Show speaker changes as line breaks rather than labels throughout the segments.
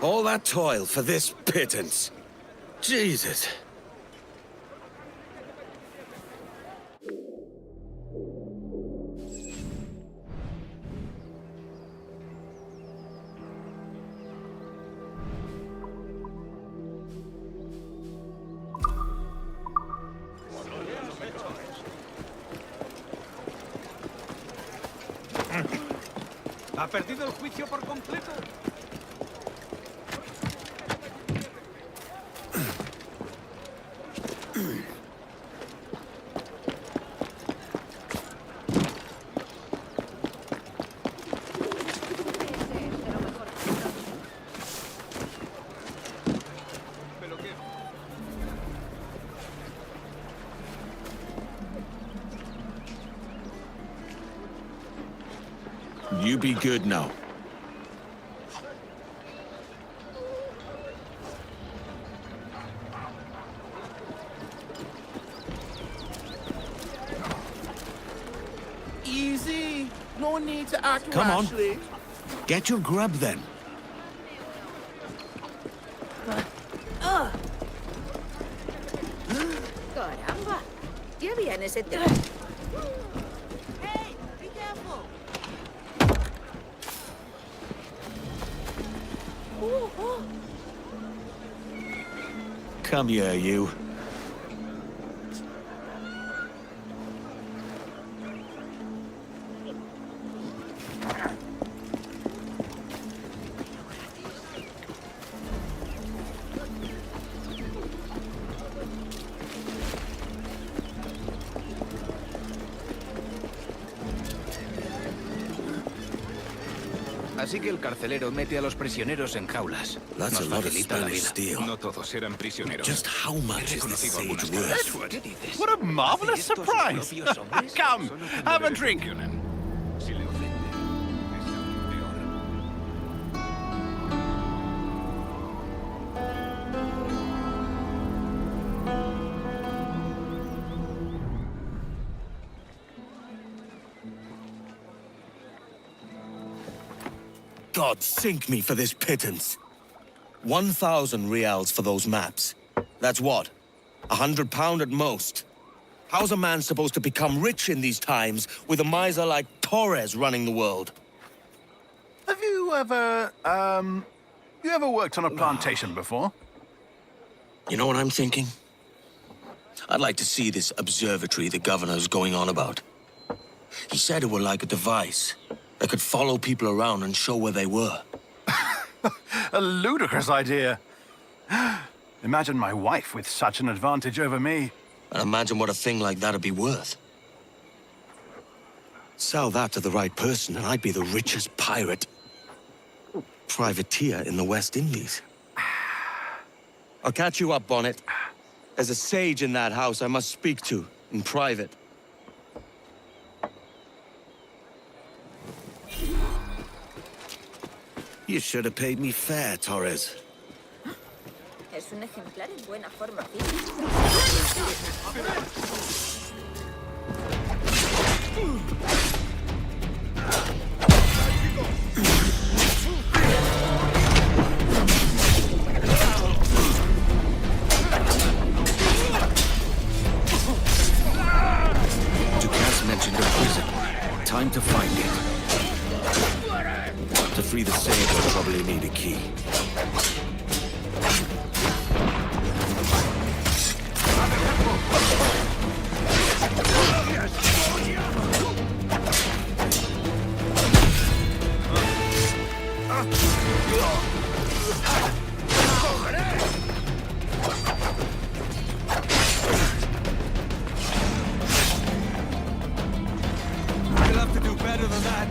All that toil for this pittance. Jesus.
¿Ha perdido el juicio por completo?
You be good now.
Easy. No need to act
Come on.
rashly.
Get your grub then.
Caramba. ¿Qué había en ese tren? Hey, be careful.
Come here, you.
Así que el carcelero mete a los prisioneros en jaulas.
That's
Nos
a lot of
facilita la
Spanish
vida.
steel.
No todos eran prisioneros.
Just how much
He
is this
reconocido
sage
algunas
worth?
cosas.
¿Qué dices?
What a marvelous
¿Hace esto sus
surprise!
propios hombres?
Come,
Solo
have a
cadáveres
drink.
funcionan. Si le ofende, es aún peor.
God sink me for this pittance. 1,000 reals for those maps. That's what? £100 at most. How's a man supposed to become rich in these times with a miser like Torres running the world?
Have you ever, worked on a plantation before?
You know what I'm thinking? I'd like to see this observatory the governor's going on about. He said it were like a device that could follow people around and show where they were.
A ludicrous idea. Imagine my wife with such an advantage over me.
And imagine what a thing like that'd be worth. Sell that to the right person and I'd be the richest pirate. Privateer in the West Indies. I'll catch you up, Bonnet. There's a sage in that house I must speak to, in private. You should have paid me fair, Torres.
Es un ejemplar en buena forma física.
Dukas mentioned a prison. Time to find it. To free the sage, I'll probably need a key.
We'll have to do better than that.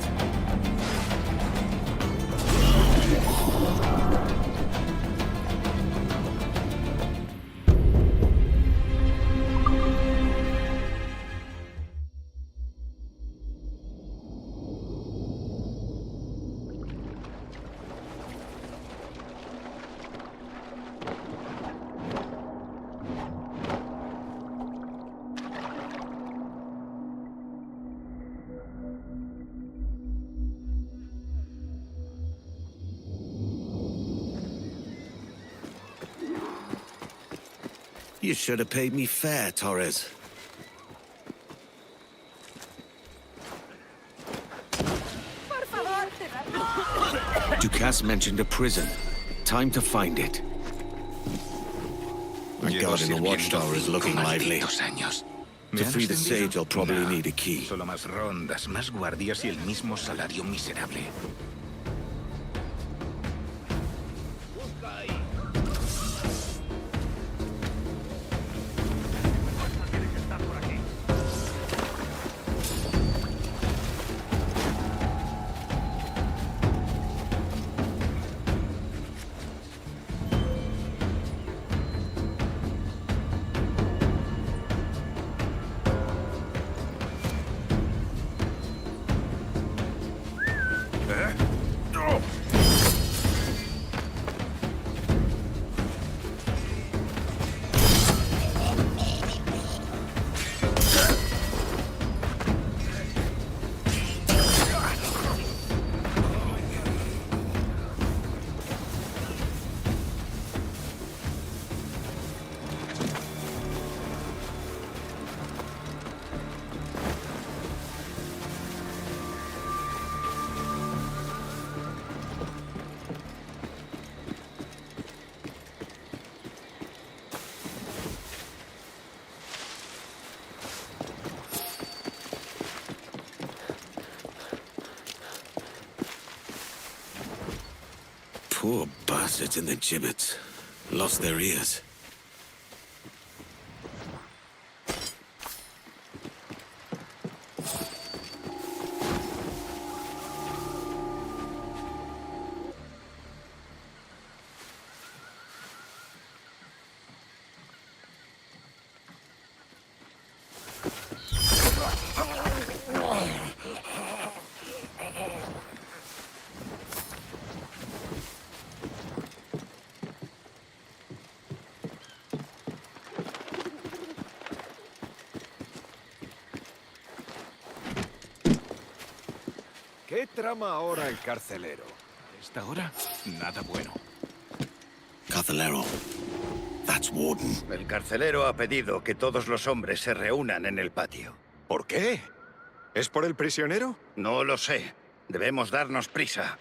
You should have paid me fair, Torres.
Por favor.
Dukas mentioned a prison. Time to find it. My
Llevo
guard in the
sirviendo
watchtower is looking
cinco
lively.
malditos años. ¿Me
To
han
free the
ascendido?
sage, I'll probably
No.
need a key.
Solo más rondas, más guardias y el mismo salario miserable.
Poor bastards in the gibbets. Lost their ears.
¿Qué trama ahora el carcelero? ¿A esta hora? Nada bueno.
Carcelero. That's Warden.
El carcelero ha pedido que todos los hombres se reúnan en el patio.
¿Por qué? ¿Es por el prisionero?
No lo sé. Debemos darnos prisa.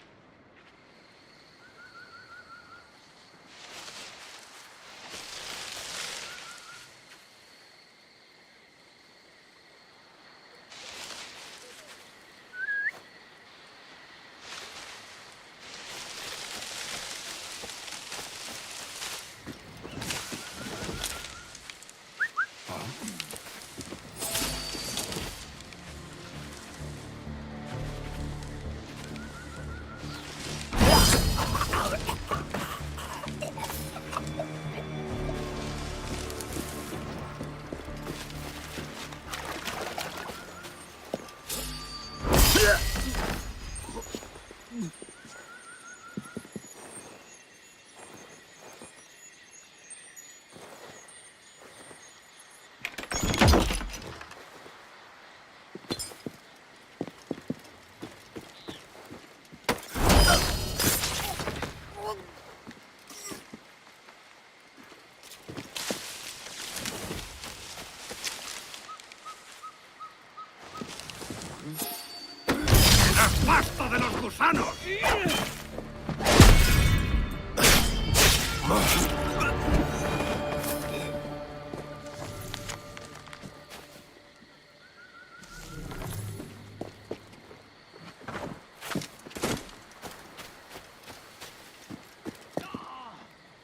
¡Basta de los gusanos!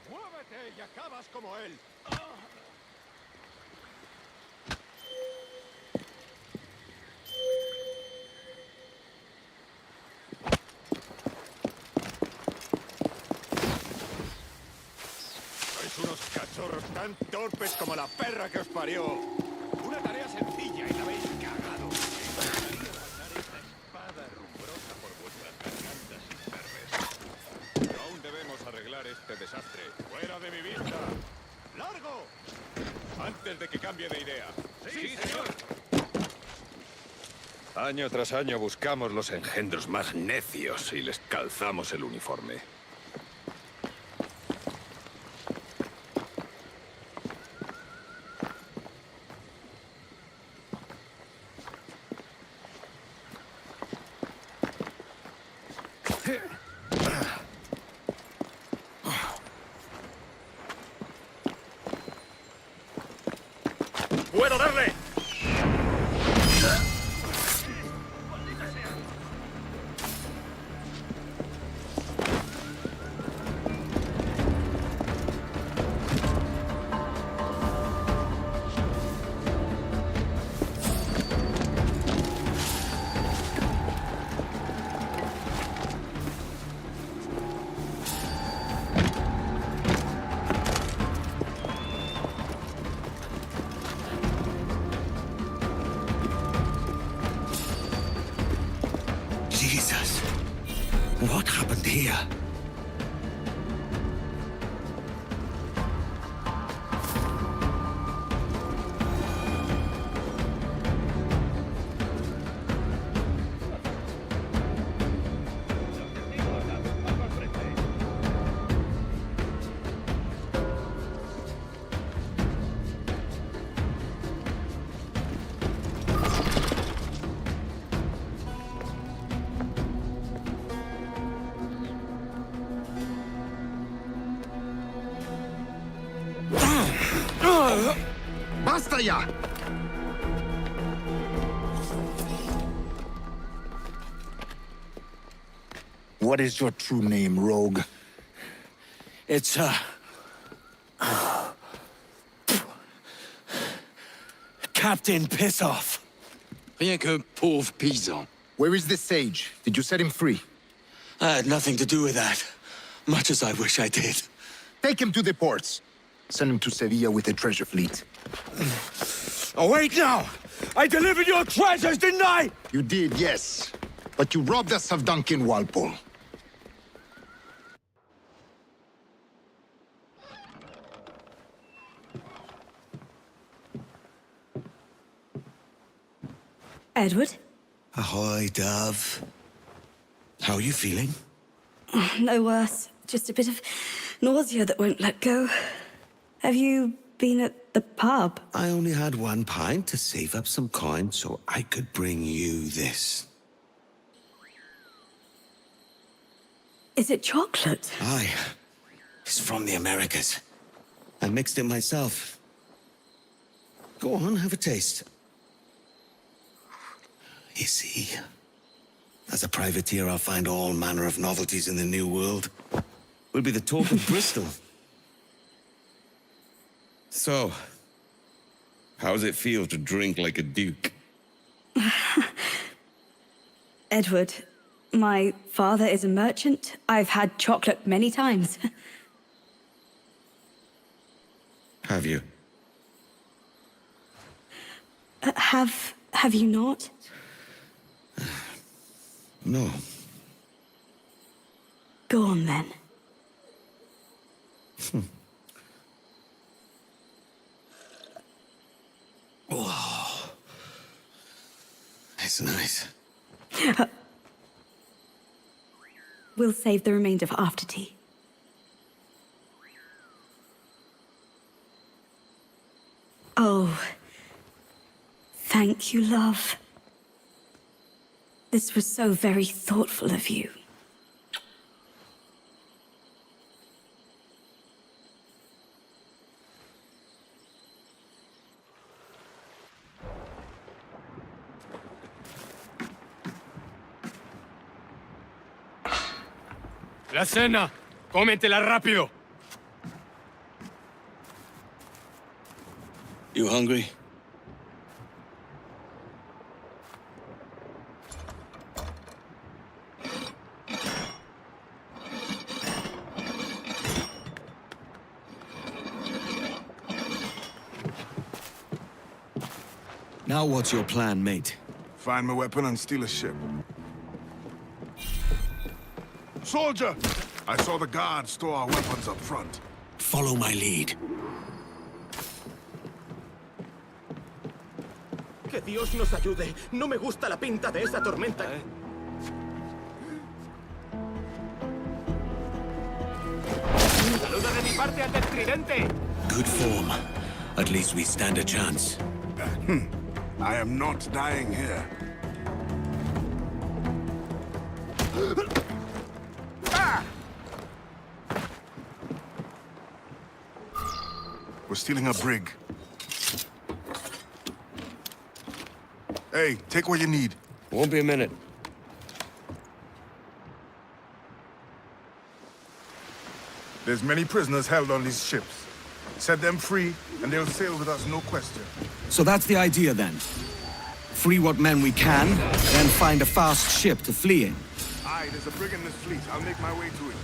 ¡Muévete y acabas como él! Unos cachorros tan torpes como la perra que os parió. Una tarea sencilla y la habéis cagado. Lanzar esta espada rumbrosa por vuestras gargantas imperves. Pero aún debemos arreglar este desastre. ¡Fuera de mi vista! ¡Largo! Antes de que cambie de idea. ¡Sí, señor! Año tras año buscamos los engendros más necios y les calzamos el uniforme. ¡Puedo darle!
Jesus. What happened here?
¡Basta ya!
What is your true name, rogue?
It's, Captain Piss Off.
Rien qu'un pauvre paysan.
Where is the sage? Did you set him free?
I had nothing to do with that. Much as I wish I did.
Take him to the ports. Send him to Sevilla with the treasure fleet.
Oh, wait now! I delivered your treasures, didn't I?
You did, yes. But you robbed us of Duncan Walpole.
Edward?
Ahoy, Dove. How are you feeling?
No worse. Just a bit of nausea that won't let go. Have you been at the pub?
I only had 1 pint to save up some coin so I could bring you this.
Is it chocolate?
Aye. It's from the Americas. I mixed it myself. Go on, have a taste. You see, as a privateer, I'll find all manner of novelties in the New World. We'll be the talk of Bristol. So, how's it feel to drink like a duke?
Edward, my father is a merchant. I've had chocolate many times.
Have you?
Have you not?
No.
Go on then.
Oh, it's nice.
We'll save the remainder for after tea. Oh, thank you, love. This was so very thoughtful of you.
La cena. Cómetela rápido.
You hungry? Now what's your plan, mate?
Find my weapon and steal a ship. Soldier! I saw the guards store our weapons up front.
Follow my lead.
Que Dios nos ayude. No me gusta la pinta de esa tormenta. Saluda de mi parte al del tridente.
Good form. At least we stand a chance.
I am not dying here. We're stealing a brig. Hey, take what you need.
Won't be a minute.
There's many prisoners held on these ships. Set them free, and they'll sail with us, no question.
So that's the idea then. Free what men we can, then find a fast ship to flee in.
Aye, there's a brig in this fleet. I'll make my way to it.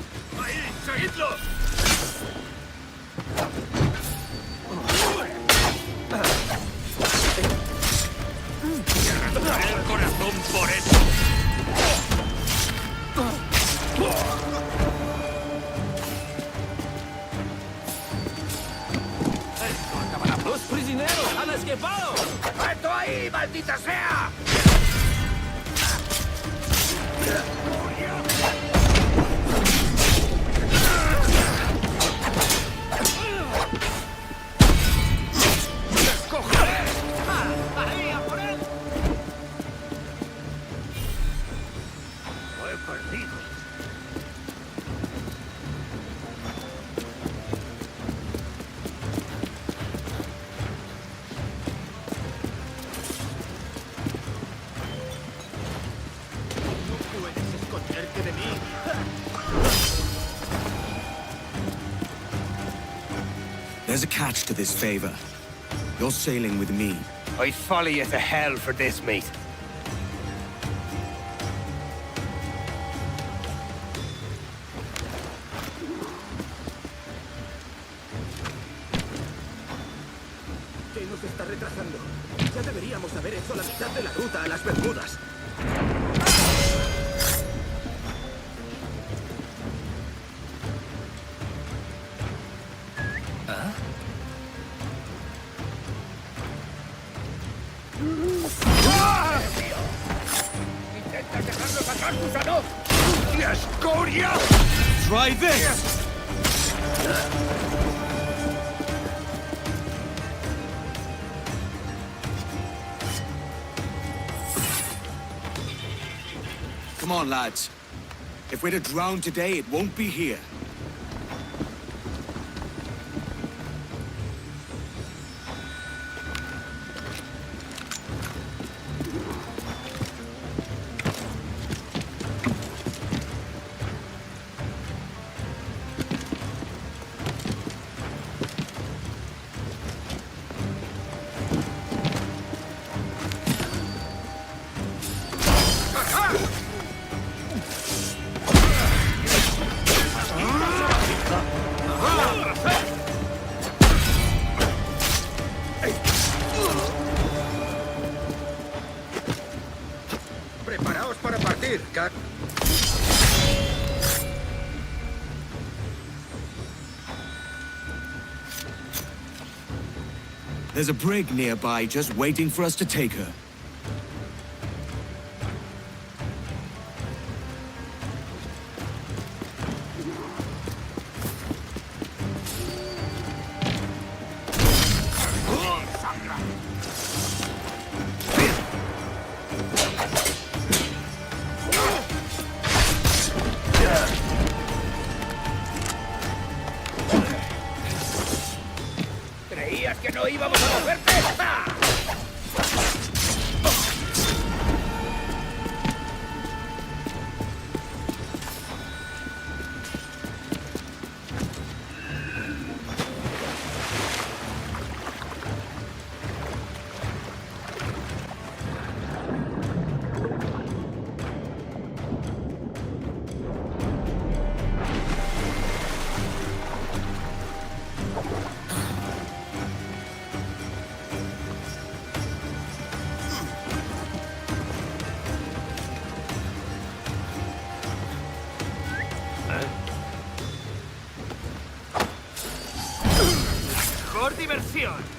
El corazón por eso.
¡Los prisioneros han escapado!
¡Alto ahí, maldita sea!
There's a catch to this favor. You're sailing with me.
I follow you to hell for this, mate.
¿Qué nos está retrasando? Ya deberíamos haber hecho la mitad de la ruta a las Bermudas.
¡Intentas dejarnos atrás, gusano! ¡La escoria!
Try this! Come on, lads. If we're to drown today, it won't be here.
Preparaos para partir, Cat.
There's a brig nearby just waiting for us to take her.
¿Creías que no íbamos a moverte? ¡Ah! Mejor diversión.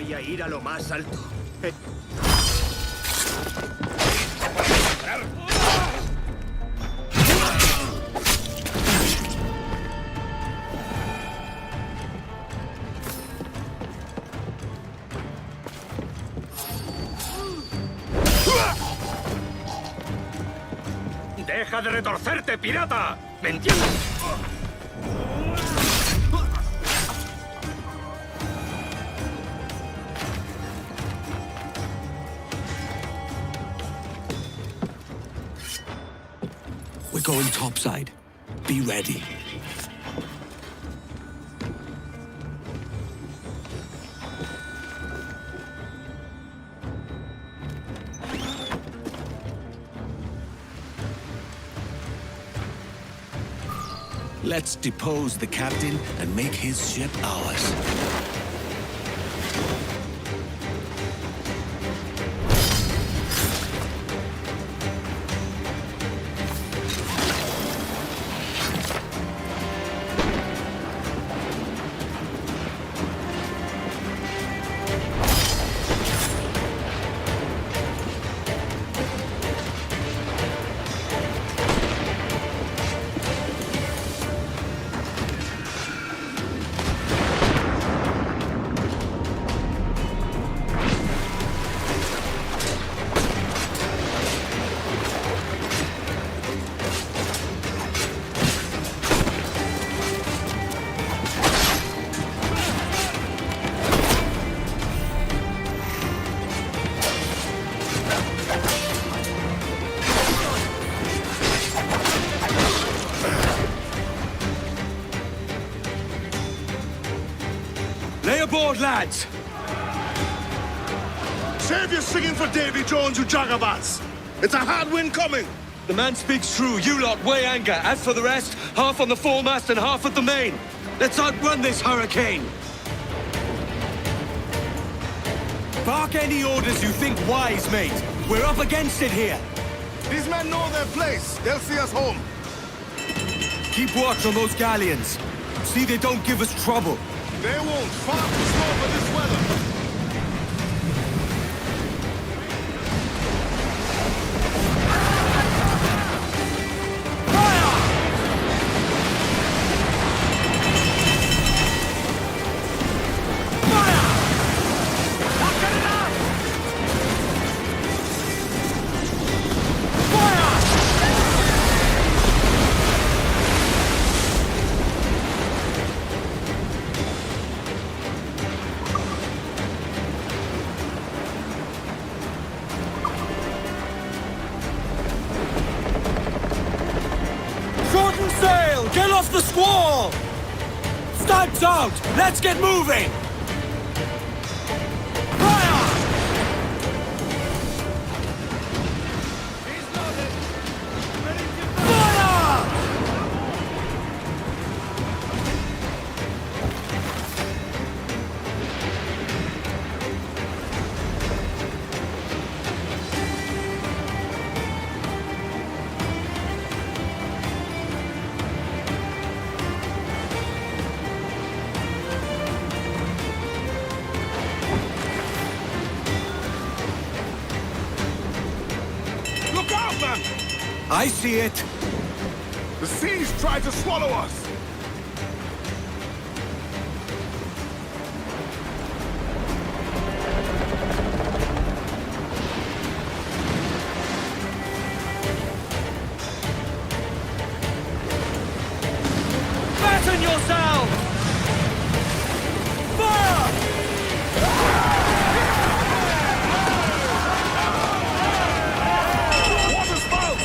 Voy a ir a lo más alto.
¡Deja de retorcerte, pirata! ¿Me entiendes?
We're going topside. Be ready. Let's depose the captain and make his ship ours. Lay aboard, lads!
Save your singing for Davy Jones, you jagabats! It's a hard wind coming!
The man speaks true. You lot weigh anchor. As for the rest, half on the foremast and half at the main. Let's outrun this hurricane. Bark any orders you think wise, mate. We're up against it here.
These men know their place. They'll see us home.
Keep watch on those galleons. See they don't give us trouble.
They won't. Far too slow for this weather.
Shorten sail! Get off the squall! Stabs out! Let's get moving! Fire! Fire!
Look out, man!
I see it.
The seas try to swallow us.
Fasten yourselves! Fire!
Water spout!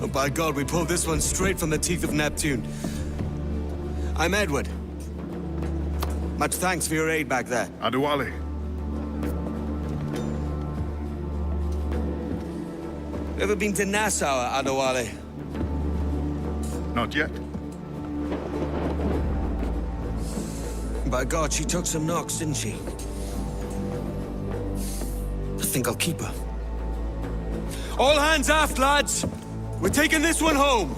Oh, by God, we pulled this one straight from the teeth of Neptune. I'm Edward. Much thanks for your aid back there.
Adewale.
Ever been to Nassau, Adewale?
Not yet.
By God, she took some knocks, didn't she? I think I'll keep her. All hands aft, lads! We're taking this one home!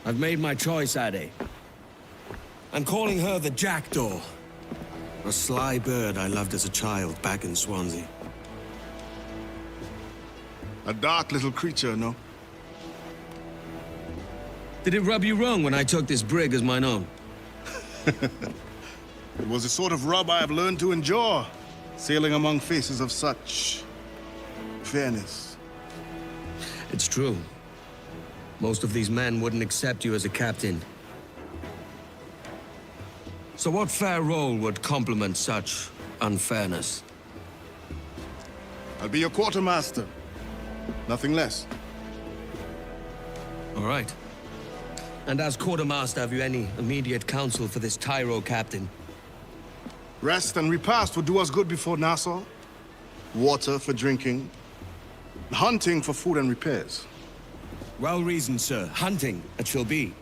I've made my choice, Ade. I'm calling her the Jackdaw. A sly bird I loved as a child back in Swansea.
A dark little creature, no?
Did it rub you wrong when I took this brig as mine own?
It was the sort of rub I have learned to endure, sailing among faces of such fairness.
It's true. Most of these men wouldn't accept you as a captain. So what fair role would complement such unfairness?
I'll be your quartermaster. Nothing less.
All right. And as quartermaster, have you any immediate counsel for this Tyro captain?
Rest and repast would do us good before Nassau. Water for drinking. Hunting for food and repairs.
Well reasoned, sir. Hunting, it shall be.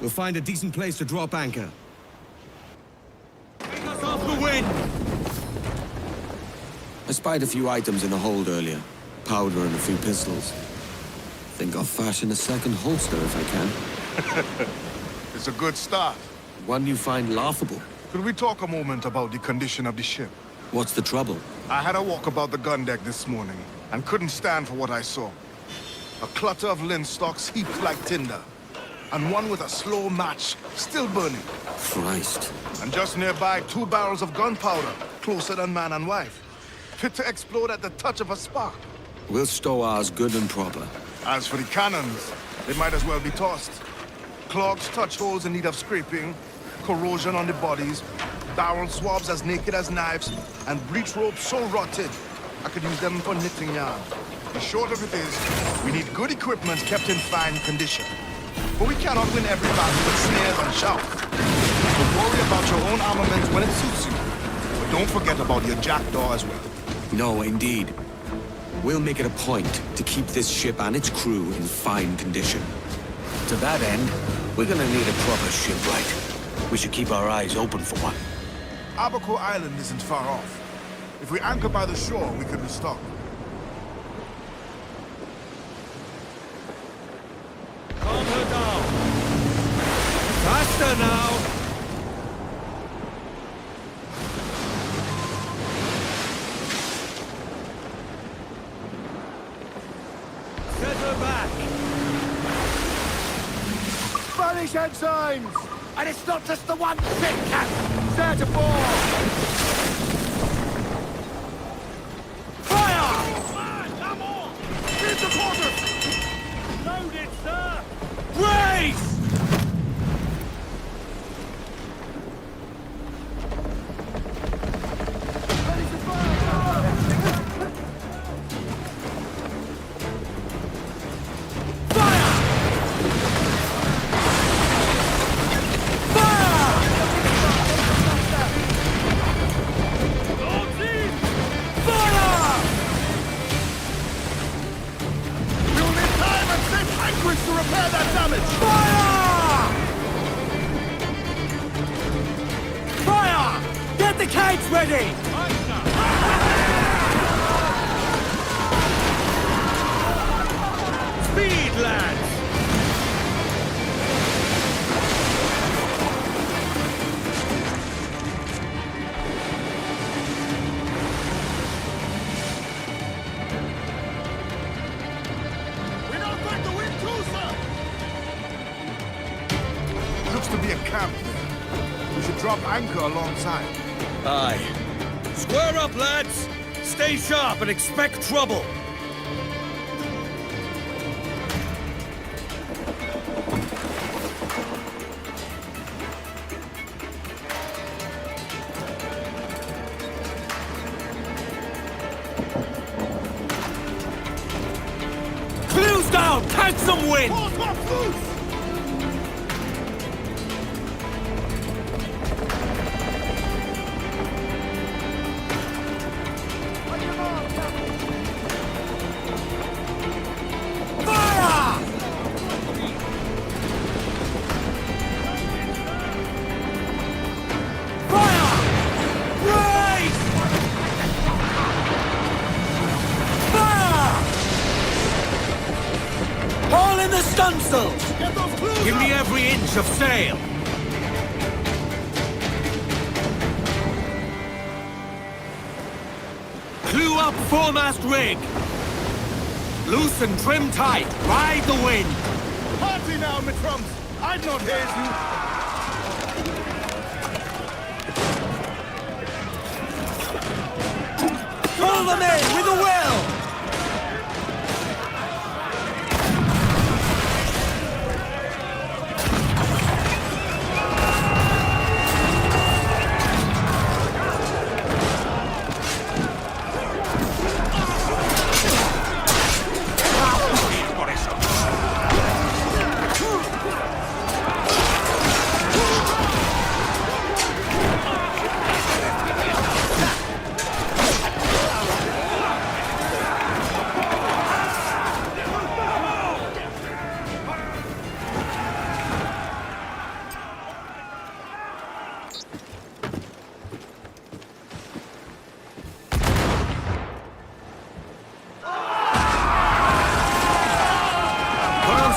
We'll find a decent place to drop anchor. Bring us off the wind! I spied a few items in the hold earlier. Powder and a few pistols. Think I'll fashion a second holster if I can.
It's a good start.
One you find laughable.
Could we talk a moment about the condition of the ship?
What's the trouble?
I had a walk about the gun deck this morning, and couldn't stand for what I saw. A clutter of linstocks heaped like tinder, and one with a slow match still burning.
Christ.
And just nearby, 2 barrels of gunpowder, closer than man and wife, fit to explode at the touch of a spark.
We'll stow ours good and proper.
As for the cannons, they might as well be tossed. Clogs touch holes in need of scraping, corrosion on the bodies, barrel swabs as naked as knives, and breech ropes so rotted, I could use them for knitting yarn. The short of it is, we need good equipment kept in fine condition. But we cannot win every battle with snares and shouts. So worry about your own armament when it suits you. But don't forget about your jackdaw as well.
No, indeed. We'll make it a point to keep this ship and its crew in fine condition. To that end, we're gonna need a proper shipwright. We should keep our eyes open for one.
Abaco Island isn't far off. If we anchor by the shore, we could restock.
Calm her down. Faster now! Set her back!
Spanish ensigns! And it's not just the one thing, Captain! Set to board! Fire! Come on! Keep the quarters! Loaded, sir! Raise! Ready to fire! To repair that damage! Fire! Fire! Get the cage ready! Speed, lads!
To be a camp there. We should drop anchor alongside.
Aye. Square up, lads! Stay sharp and expect trouble! Catch some wind! Haul in the stunsails! Give me every inch of sail! Clew up foremast rig! Loosen trim tight, ride the wind!
Party now, me trumps! I'd not haze you!
Pull them in with a will!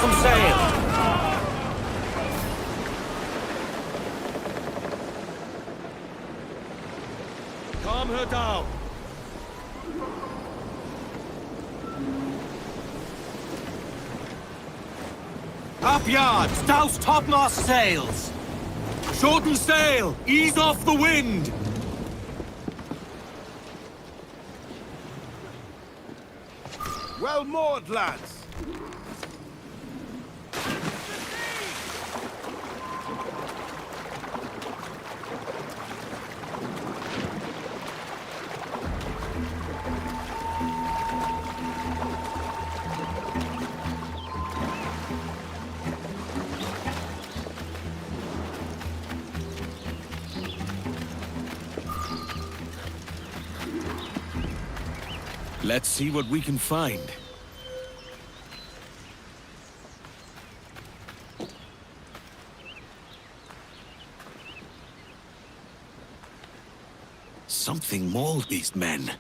Some sail! Calm her down! Up yards! Douse topmast sails! Shorten sail! Ease off the wind!
Well moored, lads!
Let's see what we can find. Something mauled these men.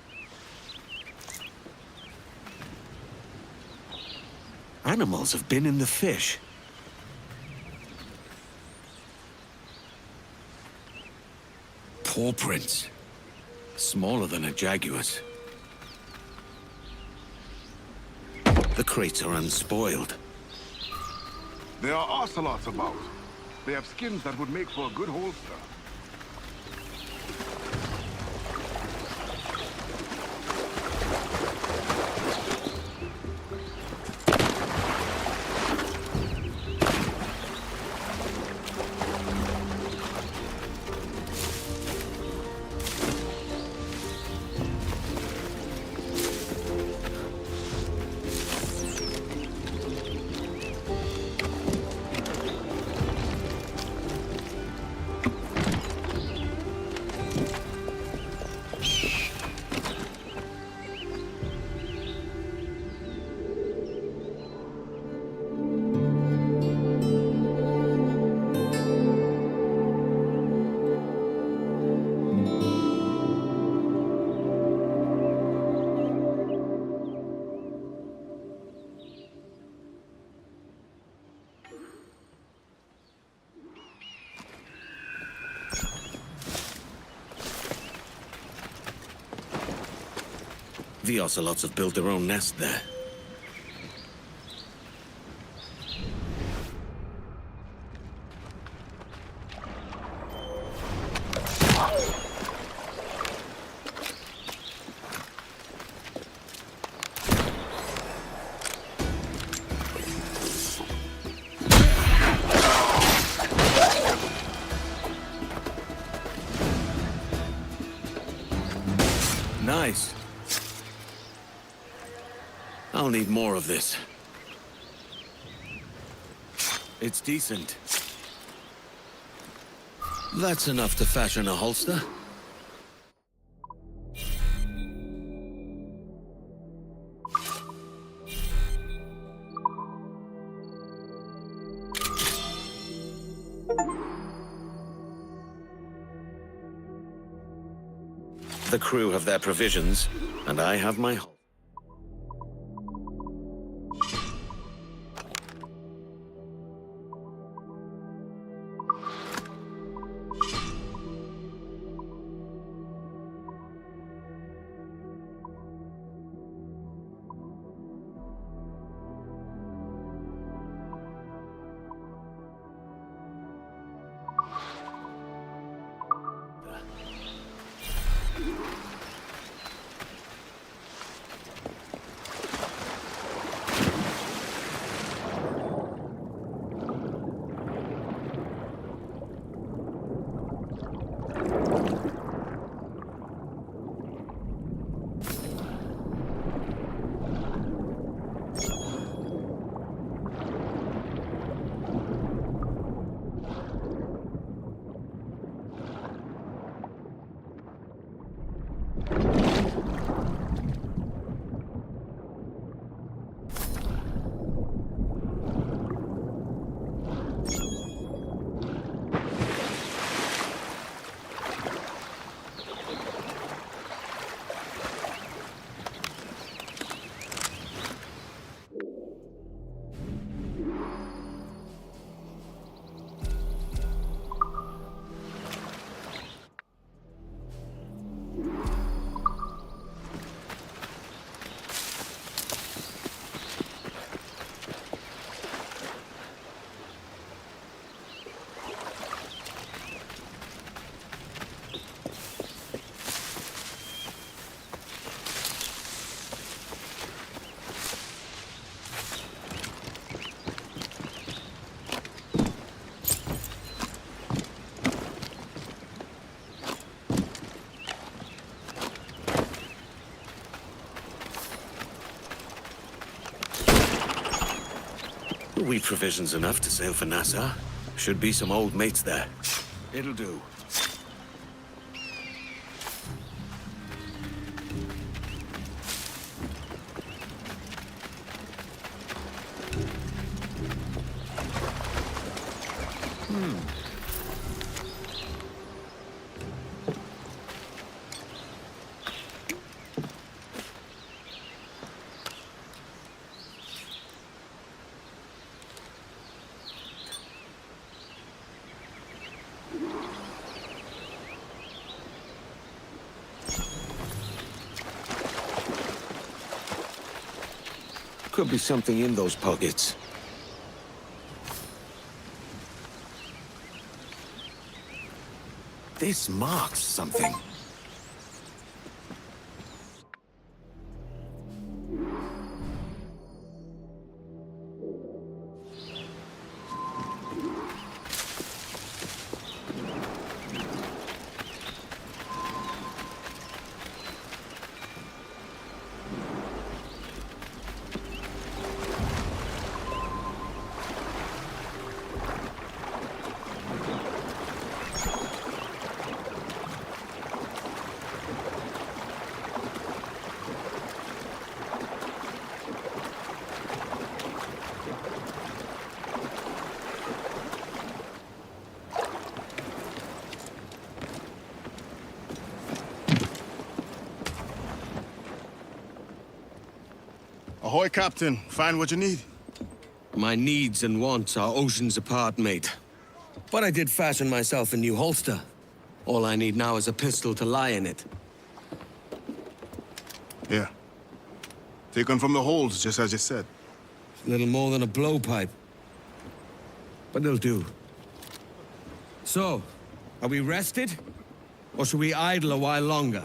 Animals have been in the fish. Paw prints. Smaller than a jaguar's. The crates are unspoiled.
There are ocelots about. They have skins that would make for a good holster.
The ocelots have built their own nest there. Nice. I'll need more of this. It's decent. That's enough to fashion a holster. The crew have their provisions, and I have my holster. We've provisions enough to sail for Nassau. Should be some old mates there. It'll do. Could be something in those pockets. This marks something.
Ahoy, Captain. Find what you need.
My needs and wants are oceans apart, mate. But I did fashion myself a new holster. All I need now is a pistol to lie in it.
Yeah. Taken from the holds, just as you said.
Little more than a blowpipe. But it'll do. So, are we rested? Or should we idle a while longer?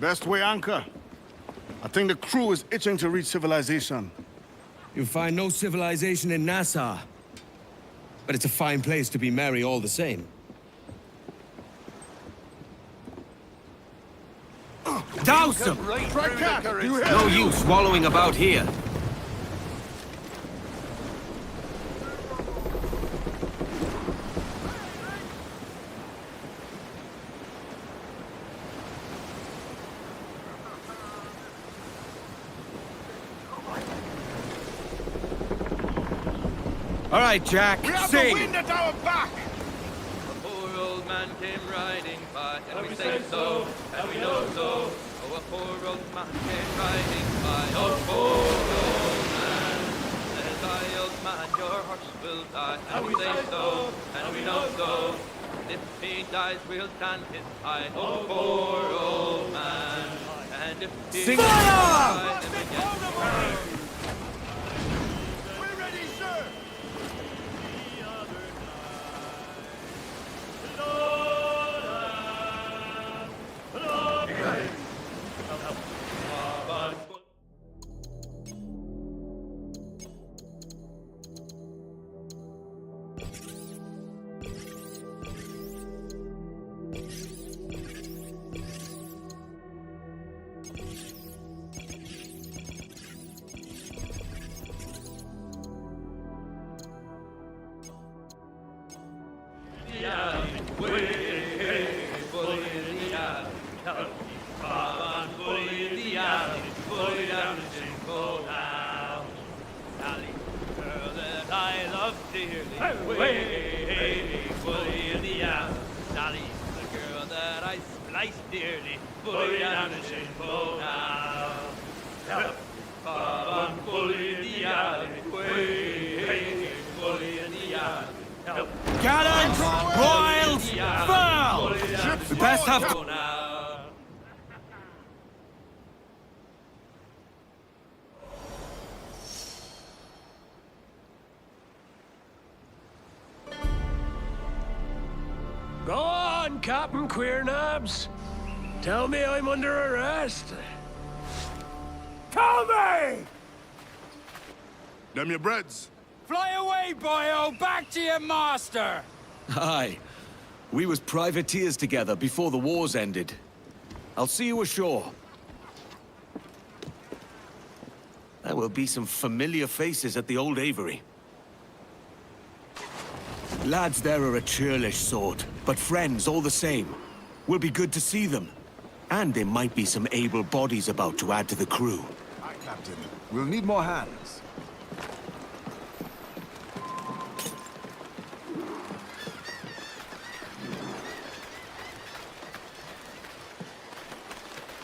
Best way anchor. I think the crew is itching to reach civilization.
You'll find no civilization in Nassau. But it's a fine place to be merry all the same. Douse them!
Right, Cap! You hear?
No use wallowing about here. All right, Jack,
We have the
sing!
wind at our back!
A poor old man came riding by, and we say so, and we know so. Oh, a poor old man came riding by, oh, poor old man. Says I, old man, your horse will die, and we say so, and we know so. And if he dies, we'll stand his side, oh, poor old man. And if he
Sing
dies, then we get
We're ready, sir!
Sally, the girl that I spliced dearly, fully down the shingle now. Bob, fully in the alley, way, fully in the alley.
Gallant, royals, foul! We best have to...
Go on, Captain Queernabs. Tell me I'm under arrest. Tell me!
Them your breads.
Fly away, boyo! Back to your master!
Aye. We was privateers together before the wars ended. I'll see you ashore. There will be some familiar faces at the old Avery. Lads there are a churlish sort, but friends all the same. Will be good to see them. And there might be some able bodies about to add to the crew.
Aye, Captain. We'll need more hands.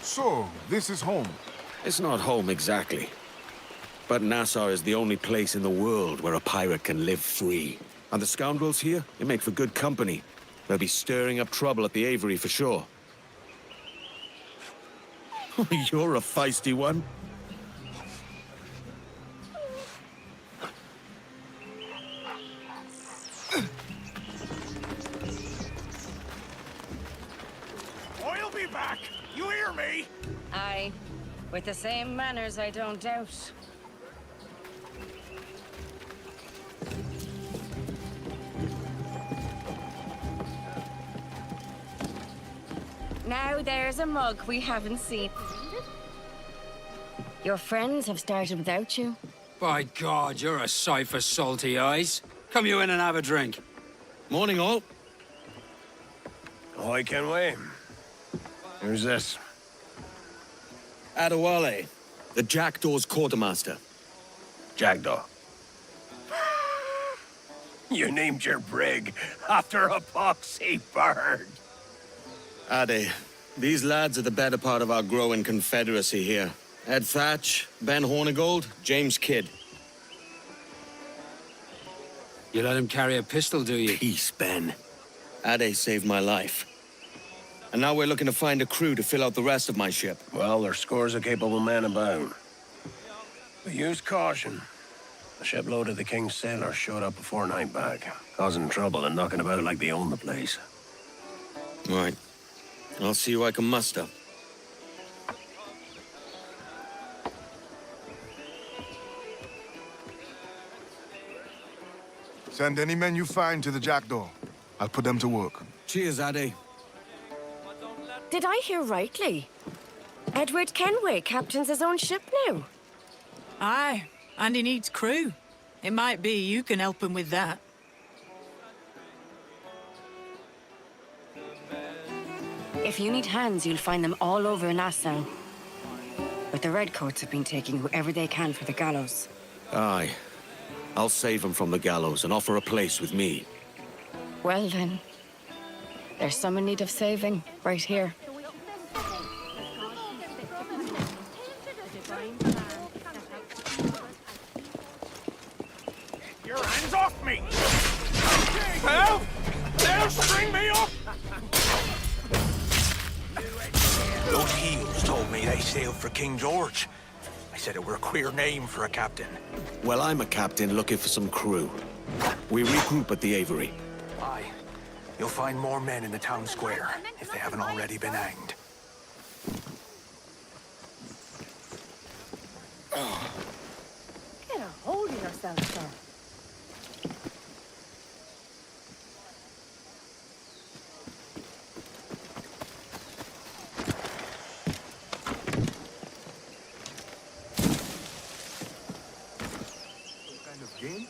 So, this is home.
It's not home exactly. But Nassau is the only place in the world where a pirate can live free. And the scoundrels here, they make for good company. They'll be stirring up trouble at the Avery for sure. You're a feisty one.
I'll be back! You hear me?
Aye. With the same manners, I don't doubt. Now there's a mug we haven't seen. Your friends have started without you.
By God, you're a sight for salty eyes. Come you in and have a drink.
Morning, all.
Why can we? Who's this?
Adewale, the Jackdaw's quartermaster.
Jackdaw. You named your brig after a poxy bird.
Ade, these lads are the better part of our growing confederacy here. Ed Thatch, Ben Hornigold, James Kidd.
You let him carry a pistol, do you?
Peace, Ben. Ade saved my life. And now we're looking to find a crew to fill out the rest of my ship.
Well, there's scores of capable men about. But use caution. The shipload of the King's sailors showed up a fortnight back, causing trouble and knocking about like they own the place.
Right. I'll see who I can muster.
Send any men you find to the Jackdaw. I'll put them to work.
Cheers, Ade.
Did I hear rightly? Edward Kenway captains his own ship now.
Aye, and he needs crew. It might be you can help him with that.
If you need hands, you'll find them all over Nassau. But the Redcoats have been taking whoever they can for the gallows.
Aye. I'll save him from the gallows and offer a place with me.
Well then, there's some in need of saving, right here.
Your hands off me! Help! They'll string me up!
Those heels told me they sailed for King George. I said it were a queer name for a captain.
Well, I'm a captain looking for some crew. We regroup at the Aviary.
Aye. You'll find more men in the town square, if they haven't already been hanged.
Get a hold of yourself, sir.
Game?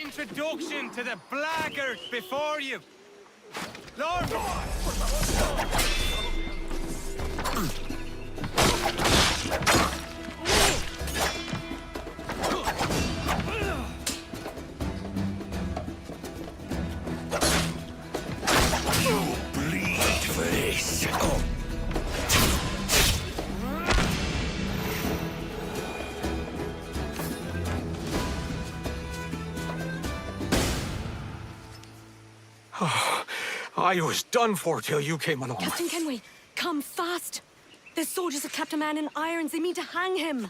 Introduction to the blackguard before you. Lord!
You bleed for this.
I was done for till you came along.
Captain Kenway, come fast. The soldiers have kept a man in irons. They mean to hang him.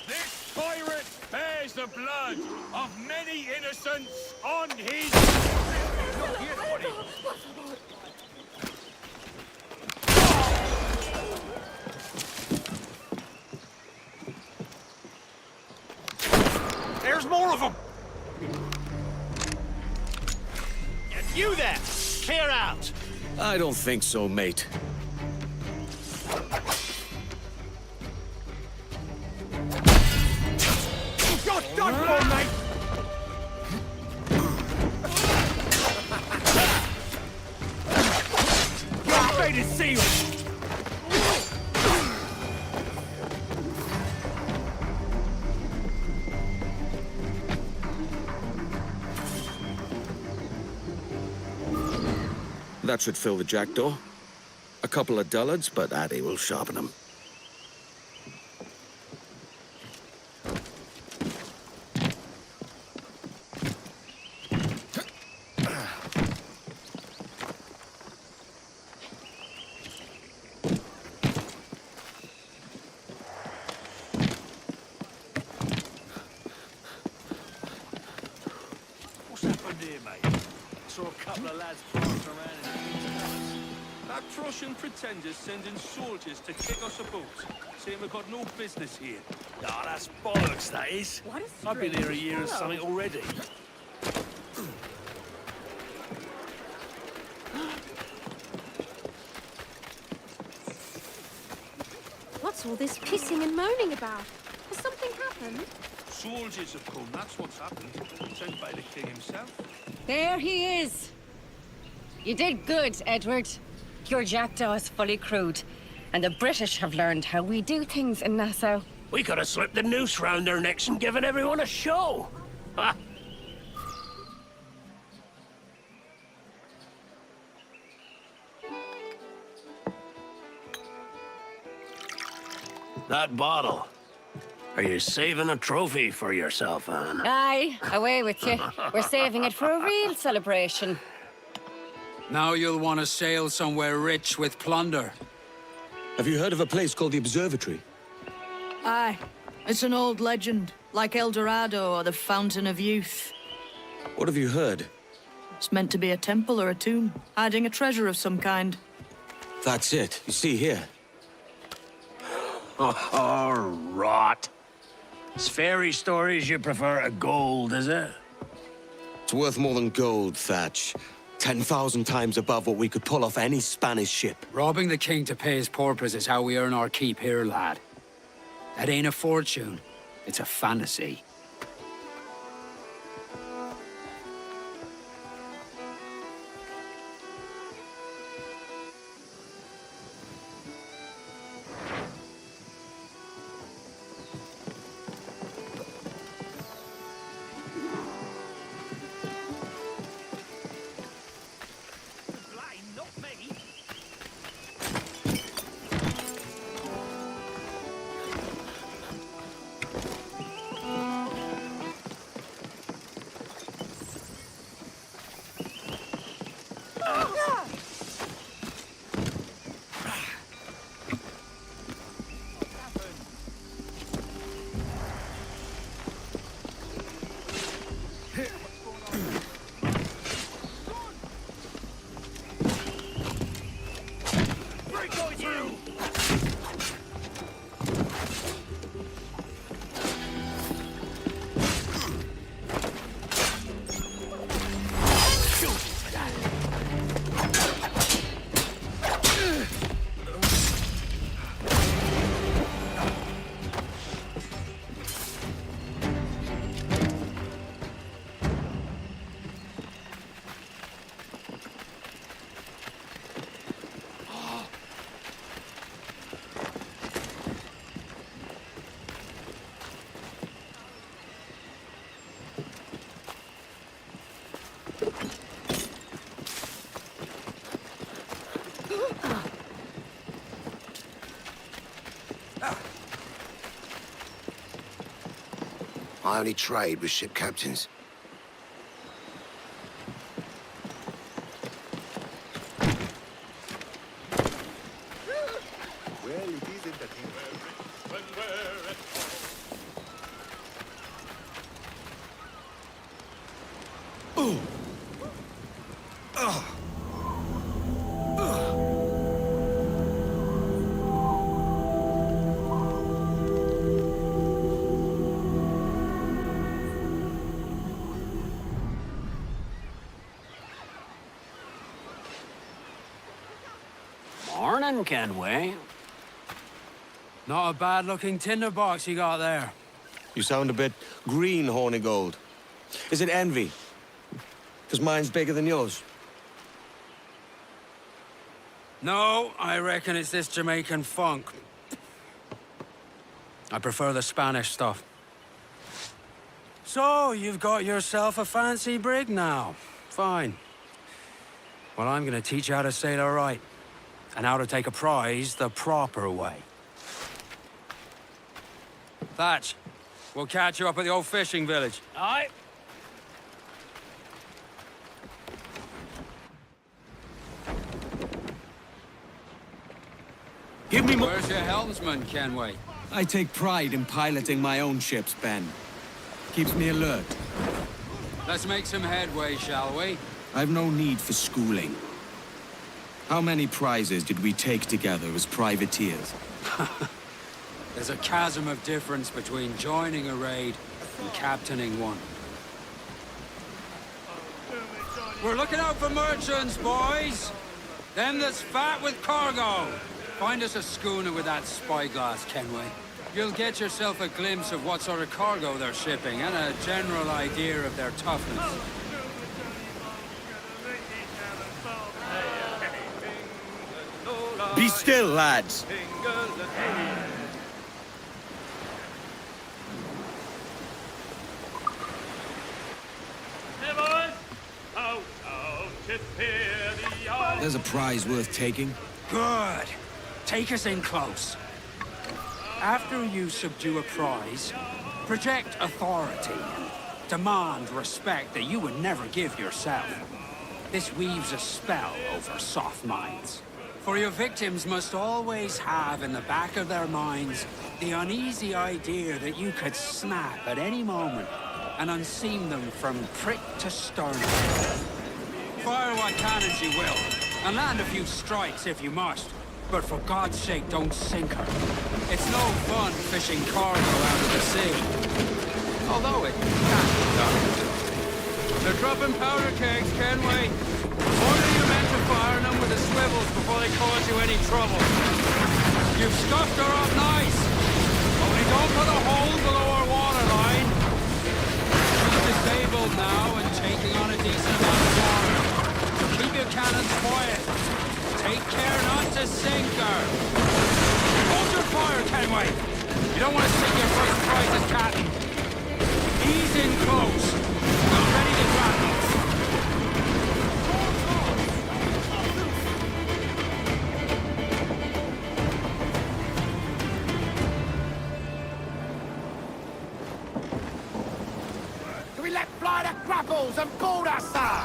This pirate bears the blood of many innocents on his...
There's more of them!
And you there! Clear out!
I don't think so, mate.
You're done for, mate! Your fate is sealed!
That should fill the jackdaw. A couple of dullards, but Addy will sharpen them.
What's happened here, mate? Saw a couple of lads prancing around in the winter palace. That Prussian pretender's sending soldiers to kick us about, saying we've got no business here. Ah, that's bollocks, that is.
What is
I've been here a year and something already.
What's all this pissing and moaning about? Has something happened?
Soldiers have come, that's what's happened. Sent by the king himself.
There he is. You did good, Edward. Your jackdaw is fully crewed. And the British have learned how we do things in Nassau.
We could have slipped the noose round their necks and given everyone a show. Ha! That bottle. Are you saving a trophy for yourself, Anne?
Aye, away with you. We're saving it for a real celebration.
Now you'll want to sail somewhere rich with plunder.
Have you heard of a place called the Observatory?
Aye. It's an old legend, like El Dorado or the Fountain of Youth.
What have you heard?
It's meant to be a temple or a tomb, hiding a treasure of some kind.
That's it. You see here.
Oh, rot. It's fairy stories you prefer to gold, is it?
It's worth more than gold, Thatch. 10,000 times above what we could pull off any Spanish ship.
Robbing the king to pay his porpoise is how we earn our keep here, lad. That ain't a fortune. It's a fantasy.
I only trade with ship captains.
Well, it isn't a thing.
Morning, Kenway.
Not a bad-looking tinderbox you got there.
You sound a bit green, Hornigold. Is it envy? Because mine's bigger than yours.
No, I reckon it's this Jamaican funk. I prefer the Spanish stuff. So, you've got yourself a fancy brig now. Fine. Well, I'm gonna teach you how to sail her right. And how to take a prize the proper way. Thatch, we'll catch you up at the old fishing village.
Aye.
Give me more.
Where's your helmsman, Kenway?
I take pride in piloting my own ships, Ben. Keeps me alert.
Let's make some headway, shall we?
I've no need for schooling. How many prizes did we take together as privateers?
There's a chasm of difference between joining a raid and captaining one. We're looking out for merchants, boys! Them that's fat with cargo! Find us a schooner with that spyglass, Kenway. You'll get yourself a glimpse of what sort of cargo they're shipping and a general idea of their toughness.
Be still, lads. There's a prize worth taking.
Good. Take us in close. After you subdue a prize, project authority and demand respect that you would never give yourself. This weaves a spell over soft minds. For your victims must always have in the back of their minds the uneasy idea that you could snap at any moment and unseam them from prick to sternum. Fire what cannons you will, and land a few strikes if you must. But for God's sake, don't sink her. It's no fun fishing cargo out of the sea.
Although it can be done. They're dropping powder kegs, Kenway. Order your men to fire them with the swivels before they cause you any trouble.
You've scuffed her up nice. Only don't put a hole below our waterline. She's disabled now and taking on a decent amount of water. Keep your cannons quiet. Take care not to sink her. Hold your fire, Kenway. You don't want to sink your first prize as captain. Ease in close. We're ready to grapple.
Do we let fly the grapples and board us, sir?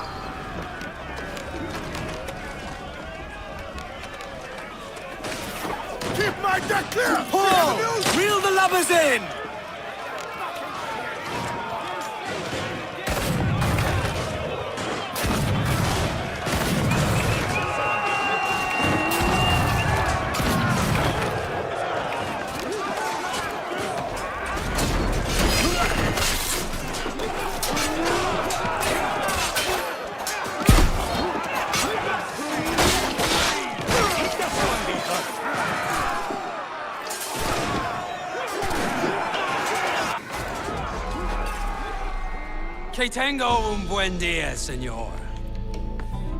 Keep my deck clear!
Paul! Reel the lubbers in!
Que tengo un buen dia, senor.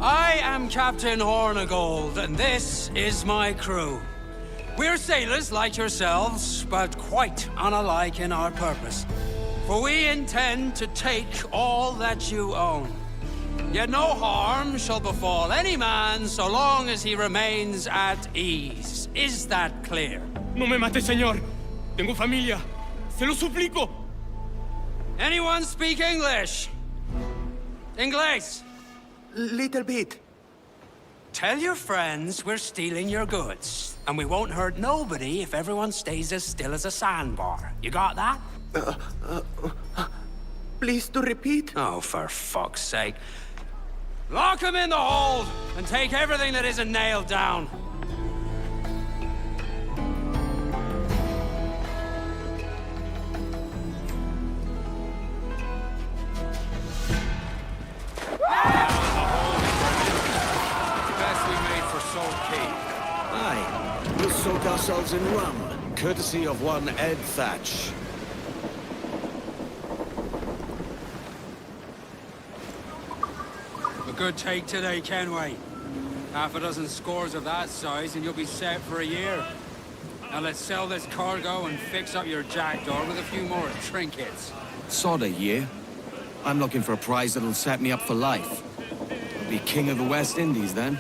I am Captain Hornigold, and this is my crew. We're sailors like yourselves, but quite unalike in our purpose. For we intend to take all that you own. Yet no harm shall befall any man so long as he remains at ease. Is that clear?
No me mate, señor. Tengo familia. Se lo suplico.
Anyone speak English? Inglés?
Little bit.
Tell your friends we're stealing your goods, and we won't hurt nobody if everyone stays as still as a sandbar. You got that?
Please to repeat?
Oh, for fuck's sake. Lock him in the hold, and take everything that isn't nailed down.
Aye, we'll soak ourselves in rum, courtesy of one Ed Thatch.
A good take today, Kenway. Half a dozen scores of that size and you'll be set for a year. Now let's sell this cargo and fix up your jackdaw with a few more trinkets.
Sod a year. I'm looking for a prize that'll set me up for life. I'll be king of the West Indies then.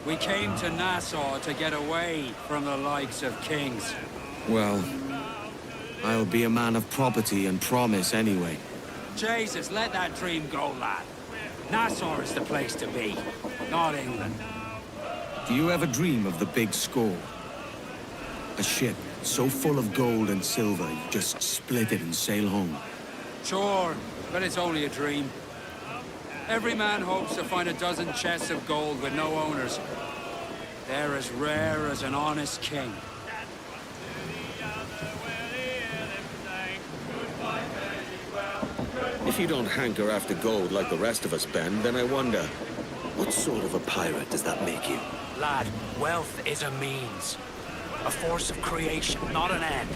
We came to Nassau to get away from the likes of kings.
Well, I'll be a man of property and promise anyway.
Jesus, let that dream go, lad. Nassau is the place to be, not England.
Do you ever dream of the big score? A ship so full of gold and silver, you just split it and sail home.
Sure, but it's only a dream. Every man hopes to find a dozen chests of gold with no owners. They're as rare as an honest king.
If you don't hanker after gold like the rest of us, Ben, then I wonder, what sort of a pirate does that make you?
Lad, wealth is a means. A force of creation, not an end.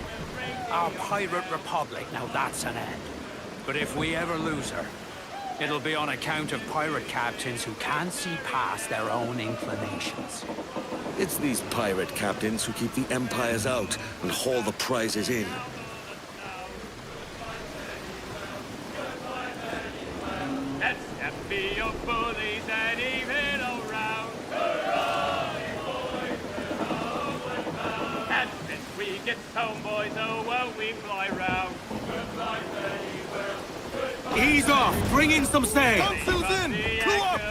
Our pirate republic, now that's an end.
But if we ever lose her, It'll be on account of pirate captains who can't see past their own inclinations.
It's these pirate captains who keep the empires out and haul the prizes in.
Let's be your bullies and even around. And since we get home, boys, oh, well, we fly round.
Ease off! Bring in some sail!
Topsails in! Crew up!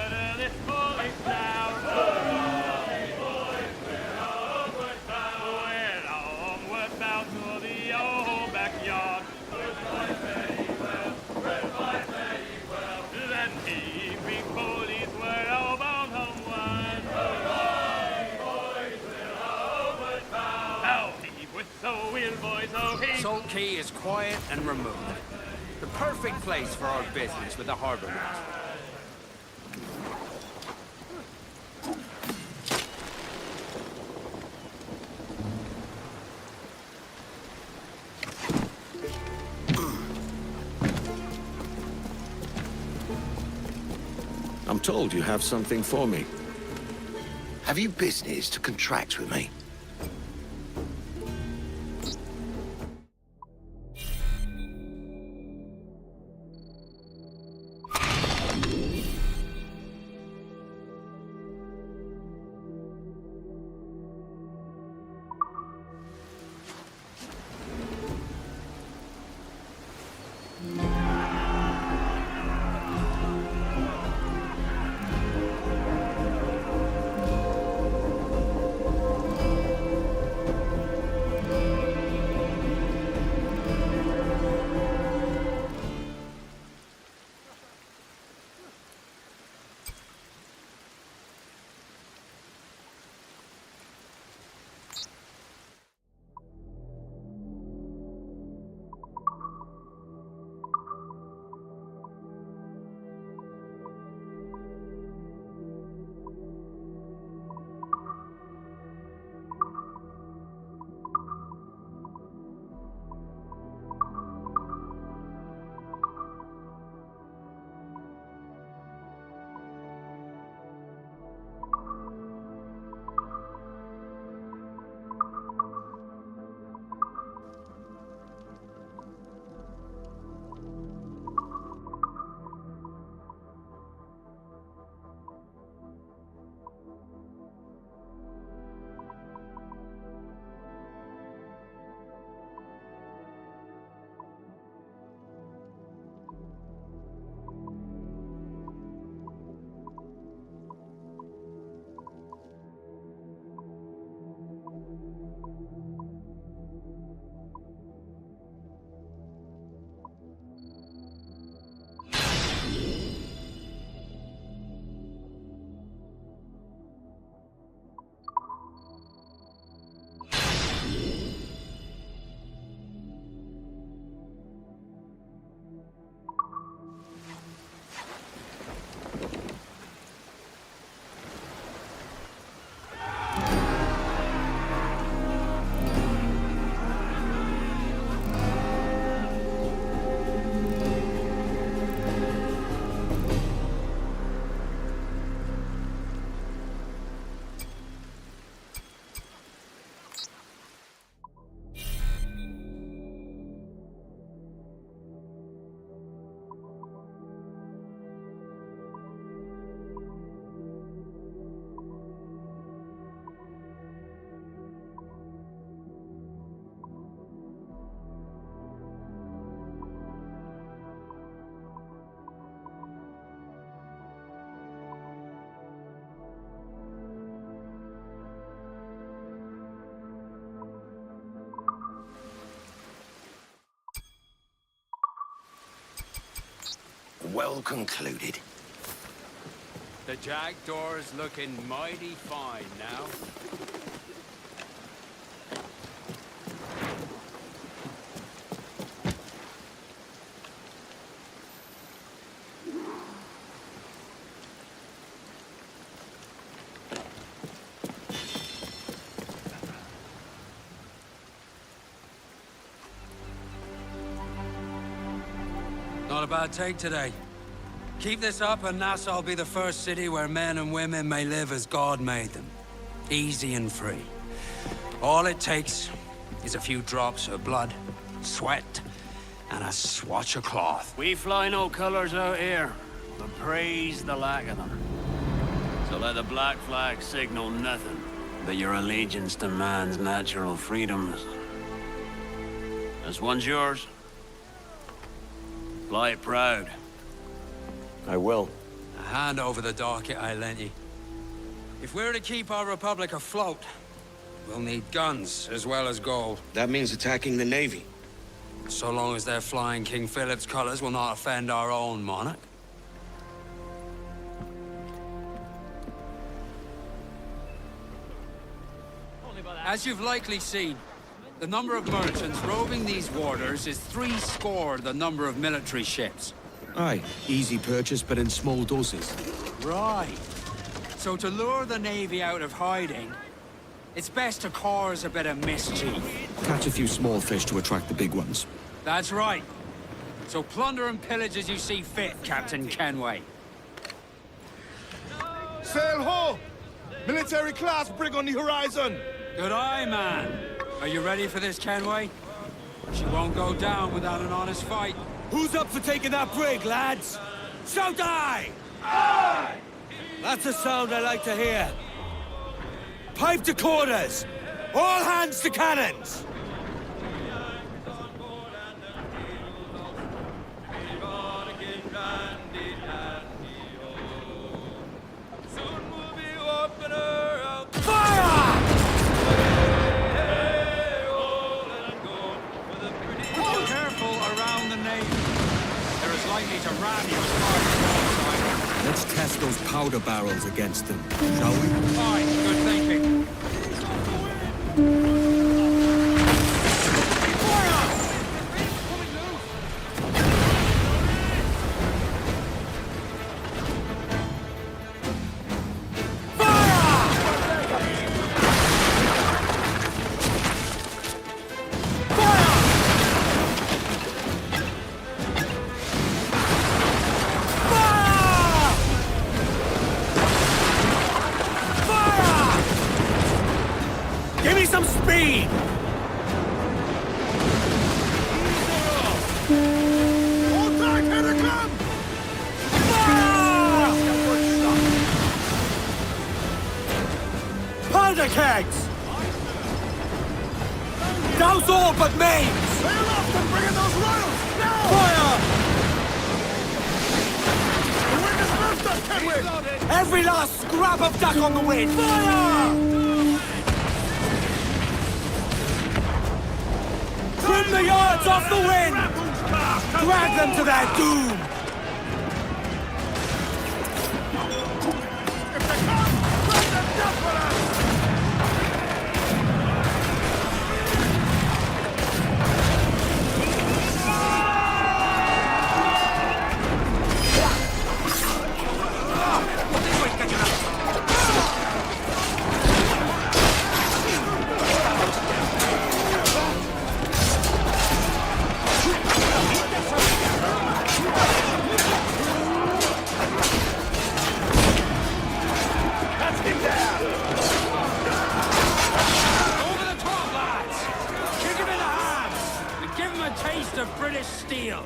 Salt Key is quiet and remote. The perfect place for our business with the harbor watch.
I'm told you have something for me.
Have you business to contract with me? Well concluded.
The jackdaws looking mighty fine now. Not a bad take today. Keep this up and Nassau will be the first city where men and women may live as God made them. Easy and free. All it takes is a few drops of blood, sweat, and a swatch of cloth.
We fly no colors out here, but praise the lack of them. So let the black flag signal nothing but your allegiance to man's natural freedoms. This one's yours. Fly it proud.
I will.
Hand over the docket I lent you. If we're to keep our republic afloat, we'll need guns as well as gold.
That means attacking the Navy.
So long as they're flying King Philip's colors will not offend our own monarch. As you've likely seen, the number of merchants roving these waters is 70 the number of military ships.
Aye, easy purchase, but in small doses.
Right. So to lure the Navy out of hiding, it's best to cause a bit of mischief.
Catch a few small fish to attract the big ones.
That's right. So plunder and pillage as you see fit, Captain Kenway.
Sail ho! Military class brig on the horizon!
Good eye, man. Are you ready for this, Kenway? She won't go down without an honest fight.
Who's up for taking that brig, lads? Shout aye! Aye! That's a sound I like to hear. Pipe to quarters! All hands to cannons!
To ram you as far as
Let's test those powder barrels against them, shall we?
Fine, good thinking.
Give me some speed!
Hold tight, here they come!
Powder kegs! Douse all but mains!
Sail off and bring in those royals! Now!
Fire!
The wind has moved us, Kenway!
Every last scrap of duck on the wind! Fire! Trim the yards off the wind! Drag them to their doom!
If they come, let them down for us!
Of British steel.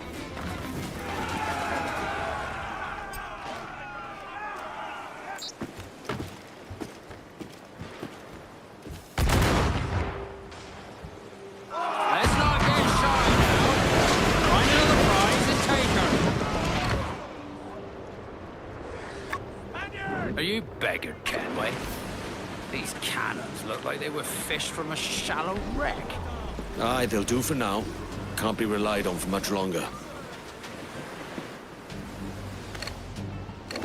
Let's not get shy now. Find another prize and take her. Are you beggared, Kenway? These cannons look like they were fished from a shallow wreck.
Aye, they'll do for now. Can't be relied on for much longer.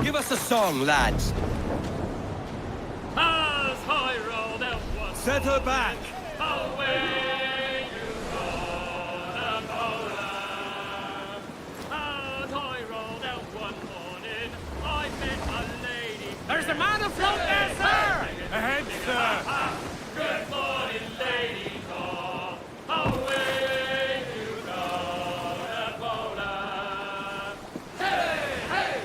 Give us a song, lads.
As high road out one
Set her back.
away you go, Napoleon. As I rolled out one morning, I met a lady.
There's the man afloat there, sir!
Ahead, sir!
Good morning, lady. Away you go, Napoleon. Hey, hey!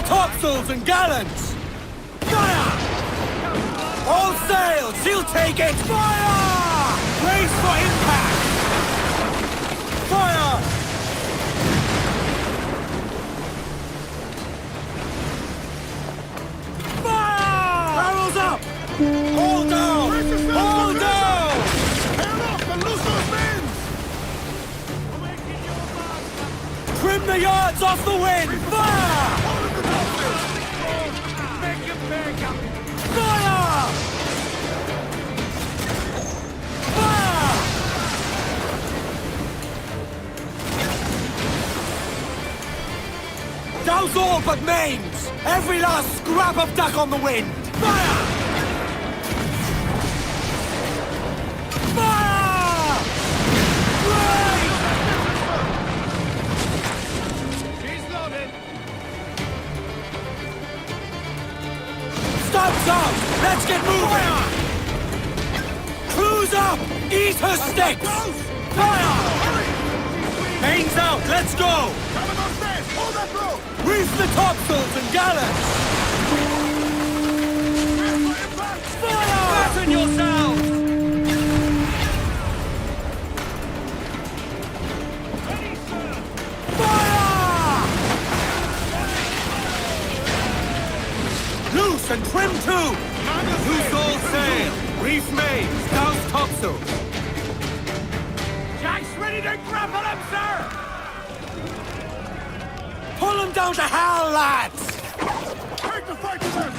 topsails and gallants! Fire! All sails! He'll take it! Fire! Brace for impact! Fire! Fire! Barrels up! Hold down! Hold down!
Hand off and loose those men!
Trim the yards off the wind! Fire! Fire! Fire! Douse all but mains! Every last scrap of duck on the wind! Fire! Fire! Right!
She's loaded.
Stumps out! Let's get moving! Crews up! Eat her sticks! Fire! Mains out! Let's go!
Hold that rope!
Reef the topsails and gallants! Fire!
Fasten yourselves!
Fire! Loose and trim too! Loose all sail! Reef mains! Douse topsail!
Jack's ready to grapple him, sir!
Pull them down to hell, lads!
Take the fight to them!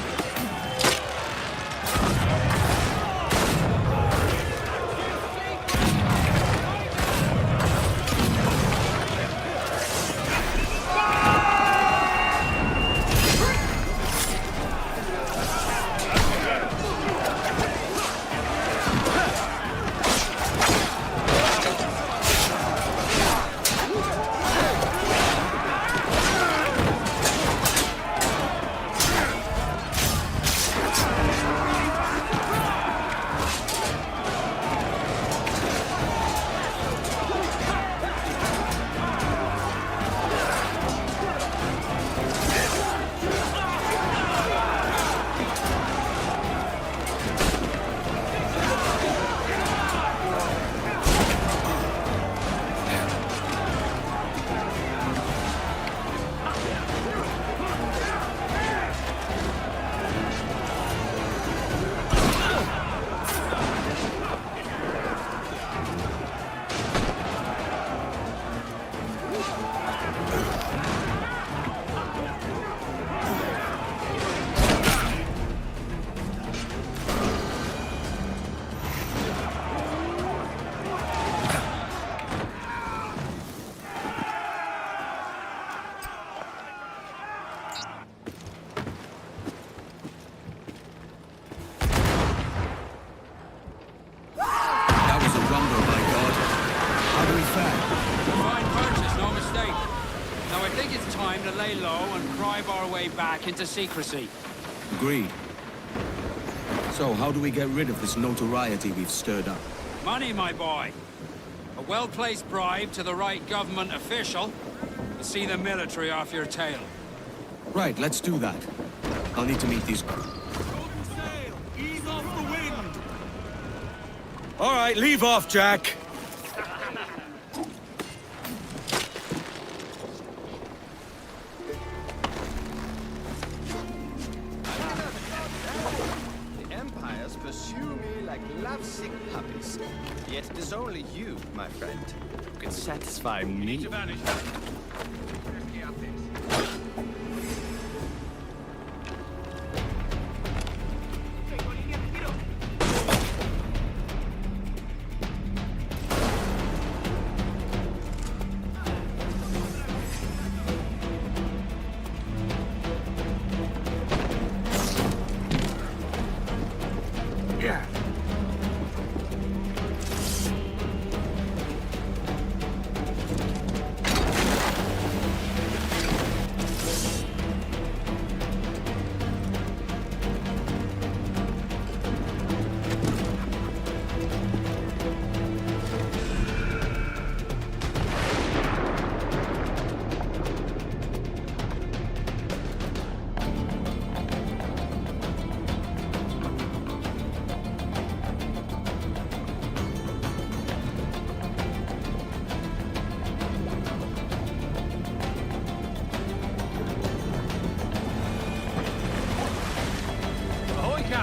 To lay low and bribe our way back into secrecy.
Agreed. So, how do we get rid of this notoriety we've stirred up?
Money, my boy. A well-placed bribe to the right government official will see the military off your tail.
Right, let's do that. I'll need to meet these...
Ease off the wind!
All right, leave off, Jack.
Lovesick puppies. Yet it is only you, my friend, who can satisfy me.
Yeah.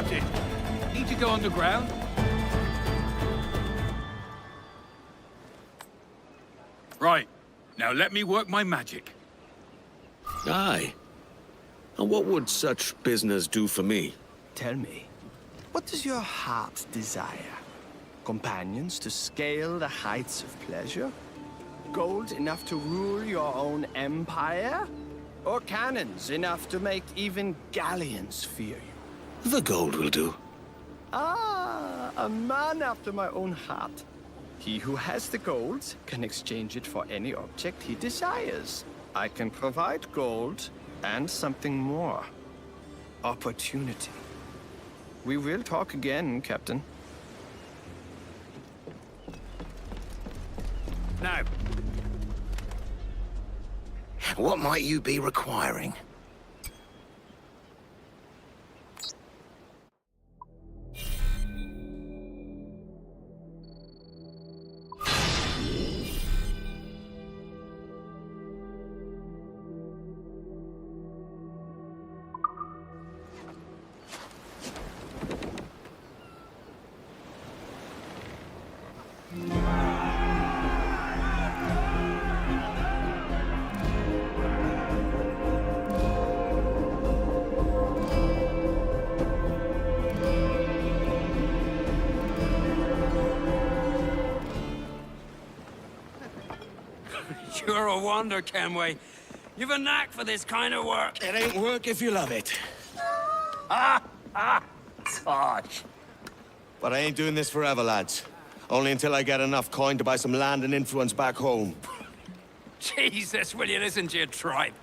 Captain. Need to go underground? Right. Now let me work my magic.
Aye. And what would such business do for me?
Tell me, what does your heart desire? Companions to scale the heights of pleasure? Gold enough to rule your own empire? Or cannons enough to make even galleons fear you?
The gold will do.
Ah, a man after my own heart. He who has the gold can exchange it for any object he desires. I can provide gold and something more. Opportunity. We will talk again, Captain.
Now.
What might you be requiring?
You're a wonder, Kenway. You've a knack for this kind of work.
It ain't work if you love it.
Sarge.
But I ain't doing this forever, lads. Only until I get enough coin to buy some land and influence back home.
Jesus, will you listen to your tripe?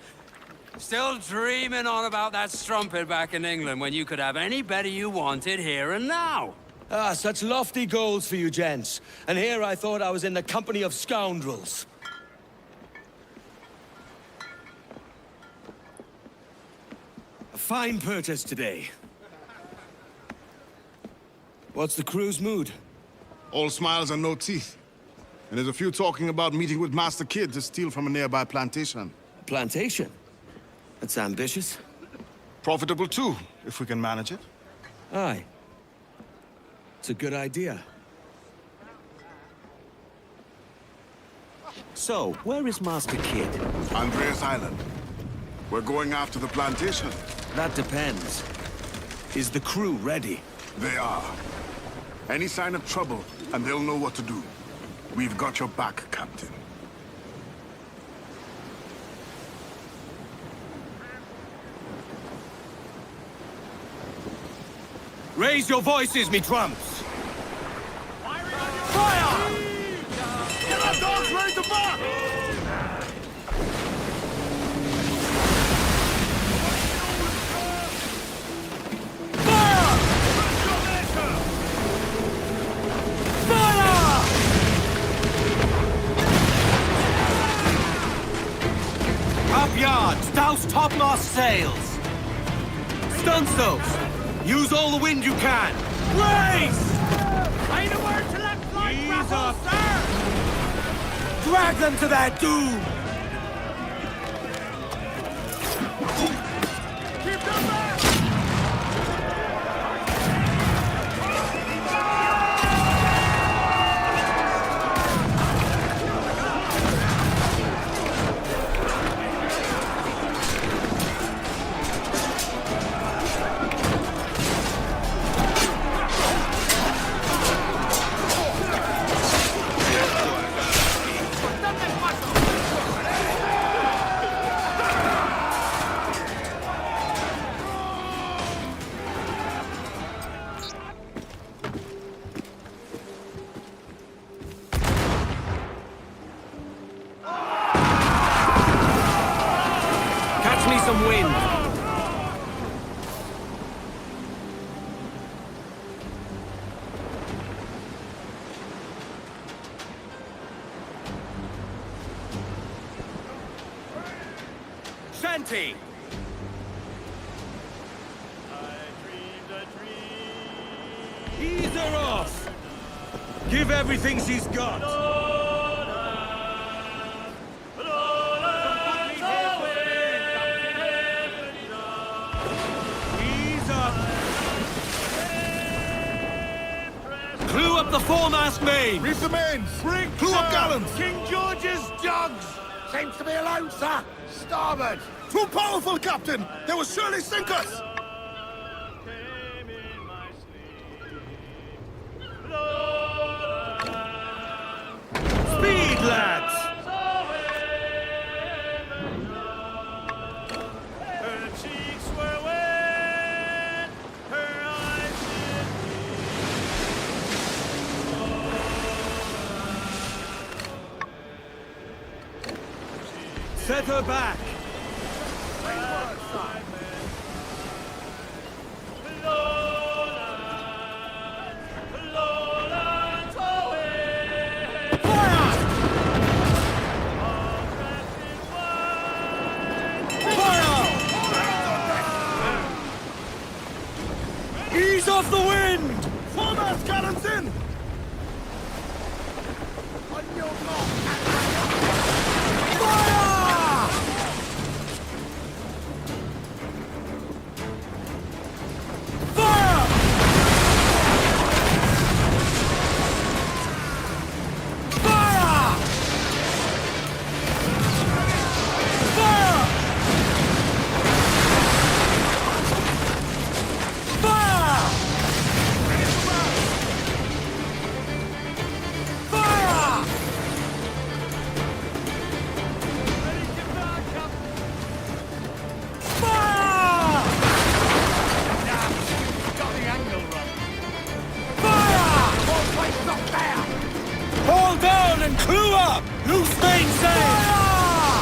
Still dreaming on about that strumpet back in England when you could have any better you wanted here and now.
Ah, such lofty goals for you gents. And here I thought I was in the company of scoundrels. A fine purchase today. What's the crew's mood?
All smiles and no teeth. And there's a few talking about meeting with Master Kid to steal from a nearby plantation.
Plantation? That's ambitious.
Profitable too, if we can manage it.
Aye. It's a good idea.
So, where is Master Kid?
Andreas Island. We're going after the plantation.
That depends. Is the crew ready?
They are. Any sign of trouble, and they'll know what to do. We've got your back, Captain.
Raise your voices, me trumps!
Fire! Get our dogs ready to bark!
Up yards, douse topmast sails! Stunsails! Use all the wind you can! Race!
Ain't a word to let fly,
Ease up.
sir!
Drag them to their doom!
Keep them back!
Catch me some wind! Shanty! Ease her off! Give everything she's got! Ease up! up the foremast main!
Reef the mains!
Brig,
Clew up
sir.
gallants!
King George's jugs!
Seems to be alone, sir. Starboard.
Too powerful, Captain! They will surely sink us!
Speed, lads!
Her cheeks were wet, her eyes
Set her back! Ease off the wind!
Foremast gallants in!
On your mark.
Fire! Fire! Fire! Fire! Fire! Fire! Fire!
got the angle wrong.
Fire!
All place not there.
Haul down and clew up! Loose mainsail! Fire!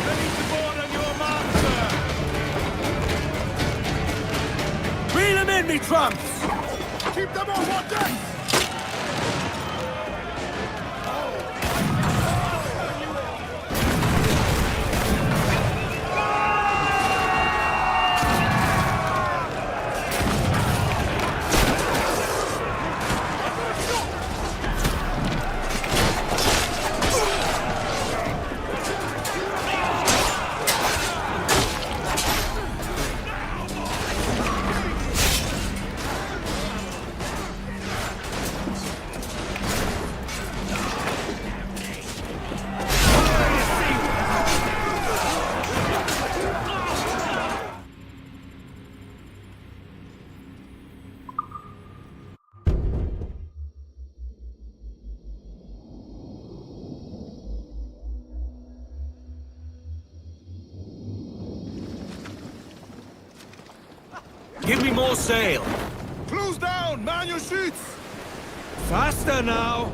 Ready to board on your mark, sir.
Reel 'em in, me trumps!
Keep them on one deck!
Give me more sail!
Close down! Man your sheets!
Faster now!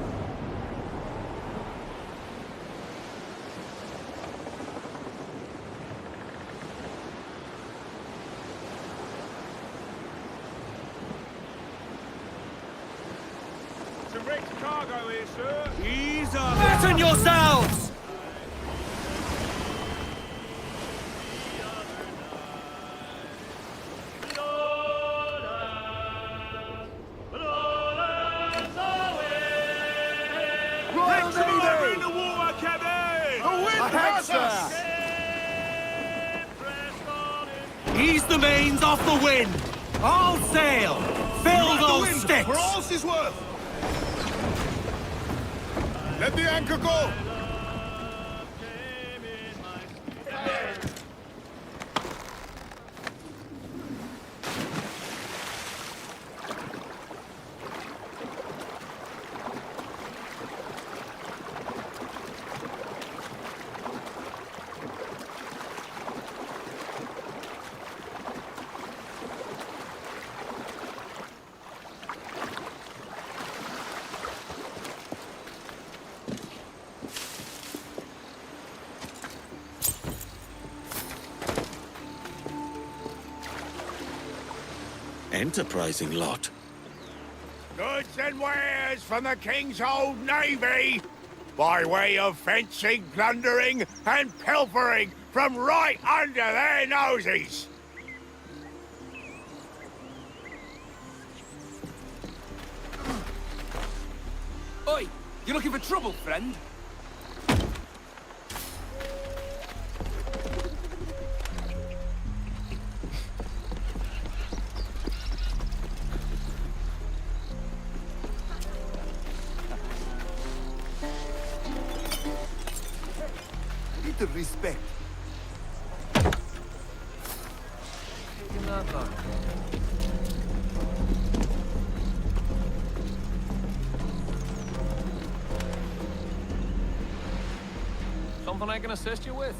Some wrecked cargo here, sir.
Ease up! Batten yourselves!
Royal Navy! In the water, Kevin!
The wind has us!
Ease the mains off the wind! All sail! Fill
Ride the
those
wind,
sticks!
for all she's worth! Let the anchor go!
Enterprising lot.
Goods and wares from the King's Old Navy, by way of fencing, plundering, and pilfering from right under their noses.
Oi! You looking for trouble, friend?
little respect.
Something I can assist you with?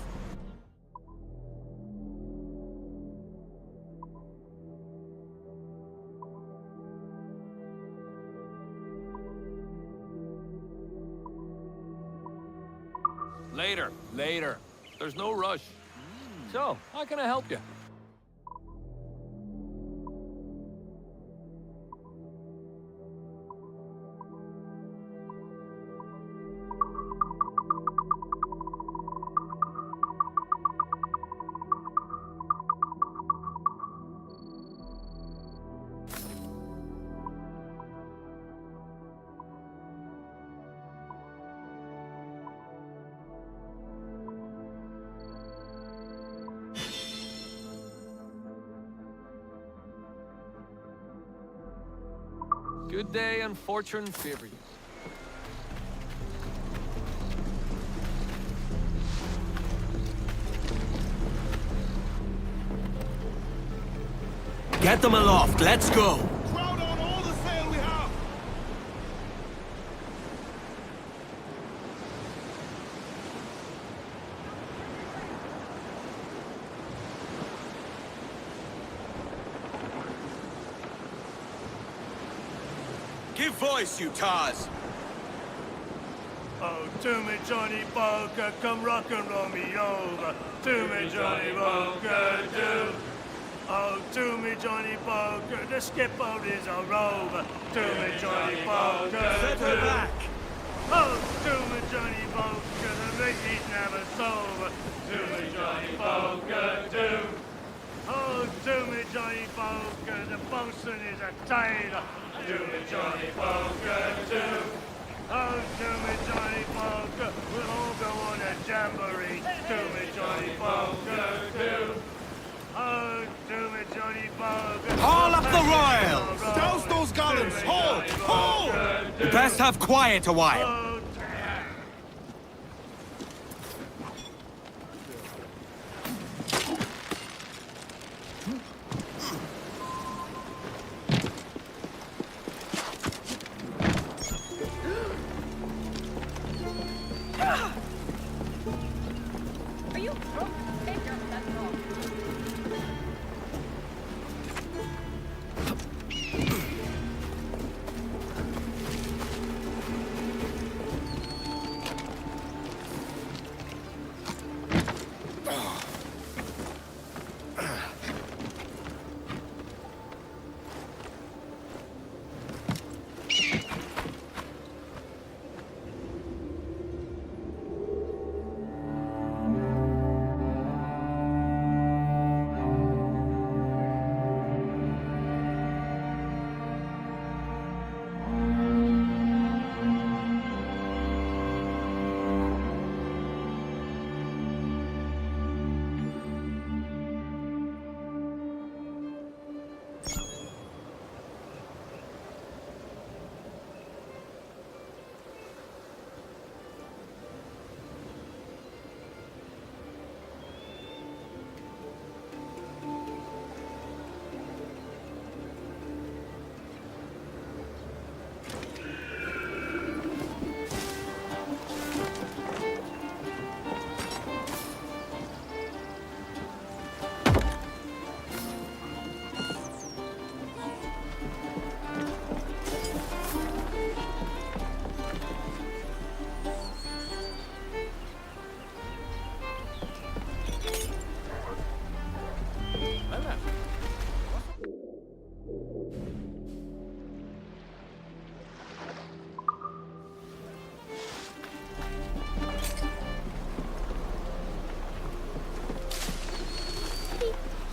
Later. There's no rush. So, how can I help you? Good day and fortune favor you.
Get them aloft, let's go!
Crowd on all the sail we have!
Give voice, you tars!
Oh, to me, Johnny Poker, come rock and roll me over. To me, Johnny Poker, do. Oh, to me, Johnny Poker, the skipper is a rover. To me, Johnny Poker,
Set her back!
Oh, to me, Johnny Poker, the Ricky's never sober. To me, Johnny Poker, do. Oh, to me, Johnny Poker, the bosun is a tailor. To me, Johnny Poker, do. Oh, to me, Johnny Poker, we'll all go on a jamboree. To me, Johnny Poker, do. Oh, to me, Johnny Poker.
Haul up the royals!
Douse those gallons! Haul! Haul!
You best have quiet a while.
Are you drunk? Take your left off.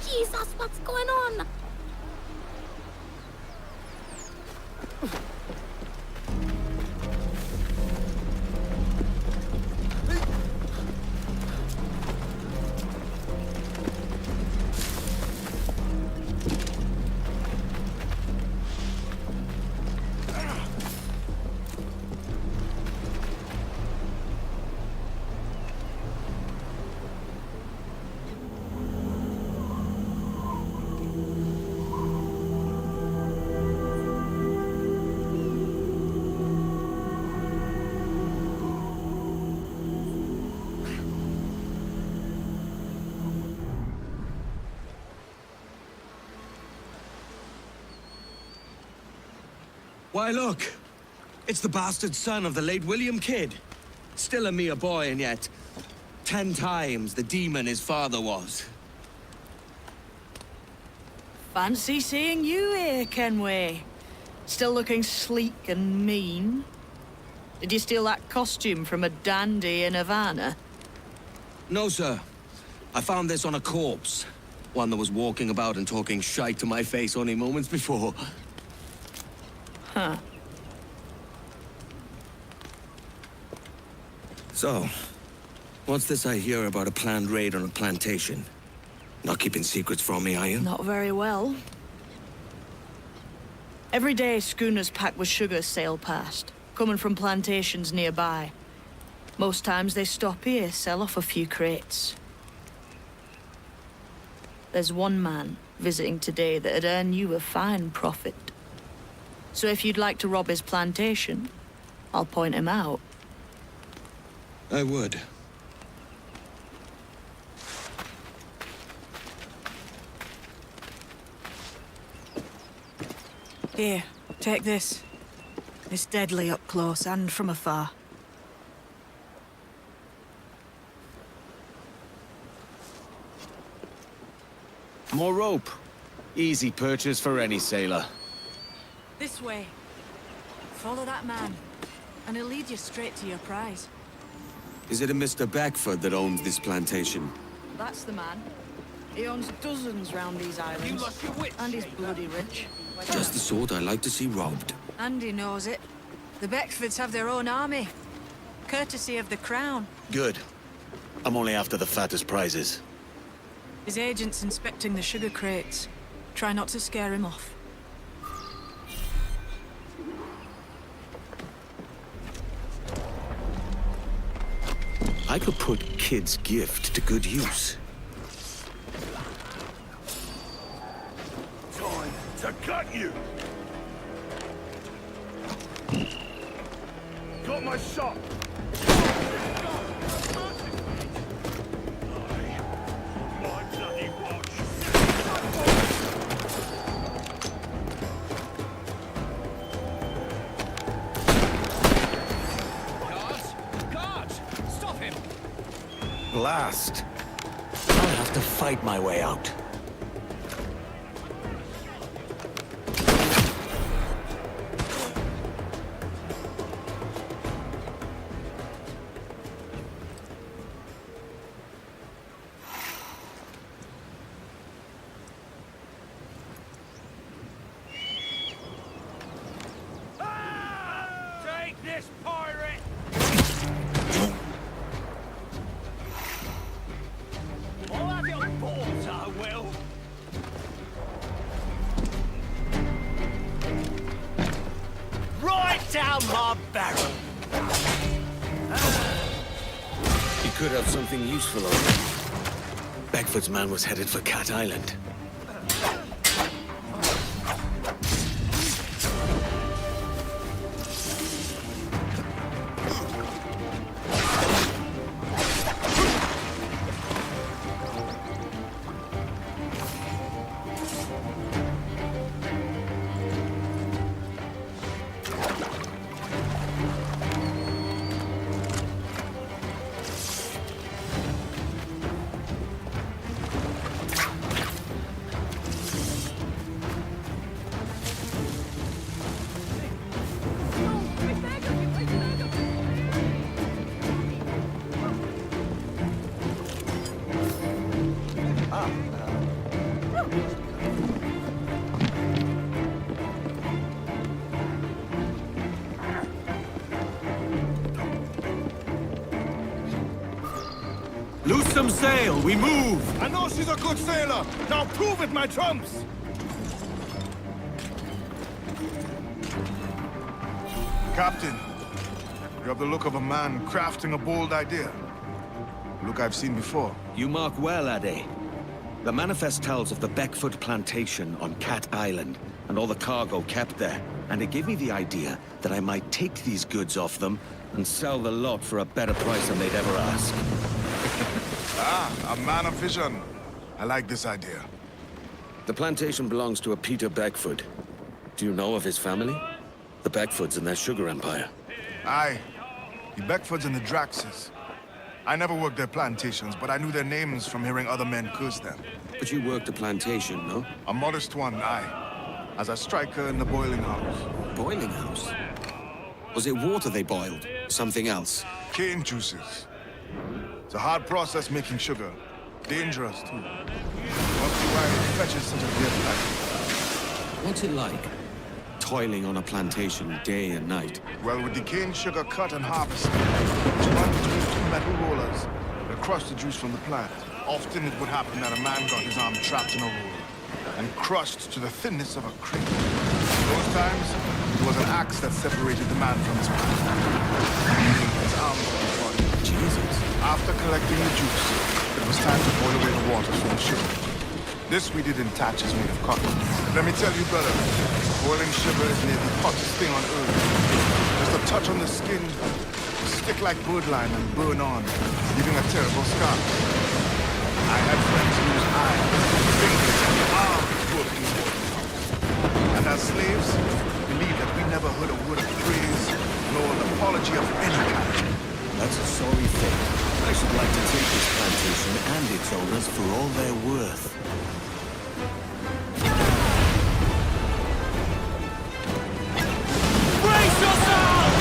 Jesus, what's going on?
Why, look. It's the bastard son of the late William Kidd. Still a mere boy, and yet 10 times the demon his father was.
Fancy seeing you here, Kenway. Still looking sleek and mean. Did you steal that costume from a dandy in Havana?
No, sir. I found this on a corpse. One that was walking about and talking shite to my face only moments before.
Huh.
So, what's this I hear about a planned raid on a plantation? Not keeping secrets from me, are you?
Not very well. Every day, schooners packed with sugar sail past, coming from plantations nearby. Most times they stop here, sell off a few crates. There's one man visiting today that'd earn you a fine profit. So if you'd like to rob his plantation, I'll point him out.
I would.
Here, take this. It's deadly up close and from afar.
More rope. Easy purchase for any sailor.
This way. Follow that man, and he'll lead you straight to your prize.
Is it a Mr. Beckford that owns this plantation?
That's the man. He owns dozens round these islands.
You lost your wits,
and he's bloody rich.
Just the sort I like to see robbed.
And he knows it. The Beckfords have their own army. Courtesy of the Crown.
Good. I'm only after the fattest prizes.
His agent's inspecting the sugar crates. Try not to scare him off.
I could put Kidd's gift to good use.
Time to cut you! Got my shot! My bloody watch!
Guards! Stop him!
Blast. I'll have to fight my way out.
Take this, pirate! I'll have your balls, I will! Right down my barrel!
He could have something useful on him. Beckford's man was headed for Cat Island.
Loose some sail, we move!
I know she's a good sailor! Now prove it, my trumps! Captain, you have the look of a man crafting a bold idea. Look I've seen before.
You mark well, Ade. The manifest tells of the Beckford plantation on Cat Island, and all the cargo kept there. And it gave me the idea that I might take these goods off them and sell the lot for a better price than they'd ever ask.
Ah, a man of vision. I like this idea.
The plantation belongs to a Peter Beckford. Do you know of his family? The Beckfords and their sugar empire.
Aye. The Beckfords and the Draxes. I never worked their plantations, but I knew their names from hearing other men curse them.
But you worked a plantation, no?
A modest one, aye. As a striker in the boiling house.
Boiling house? Was it water they boiled? Something else?
Cane juices. It's a hard process making sugar. Dangerous, too. Must be why it fetches such a dear price.
What's it like? Toiling on a plantation day and night?
Well, with the cane sugar cut and harvested, it's run between two metal rollers that crush the juice from the plant. Often it would happen that a man got his arm trapped in a roller and crushed to the thinness of a cream. Those times, it was an axe that separated the man from his plant, leaving his arm from his body.
Jesus.
After collecting the juice, it was time to boil away the waters from the sugar. This we did in thatches made of cotton. Let me tell you, brother, boiling sugar is near the hottest thing on earth. Just a touch on the skin, will stick like birdlime and burn on, leaving a terrible scar. I had friends lose eyes, fingers, and arms working in boiling house. And as slaves, believe that we never heard a word of praise, nor an apology of any kind.
That's a sorry thing. I should like to take this plantation and its owners for all they're worth.
Brace yourself!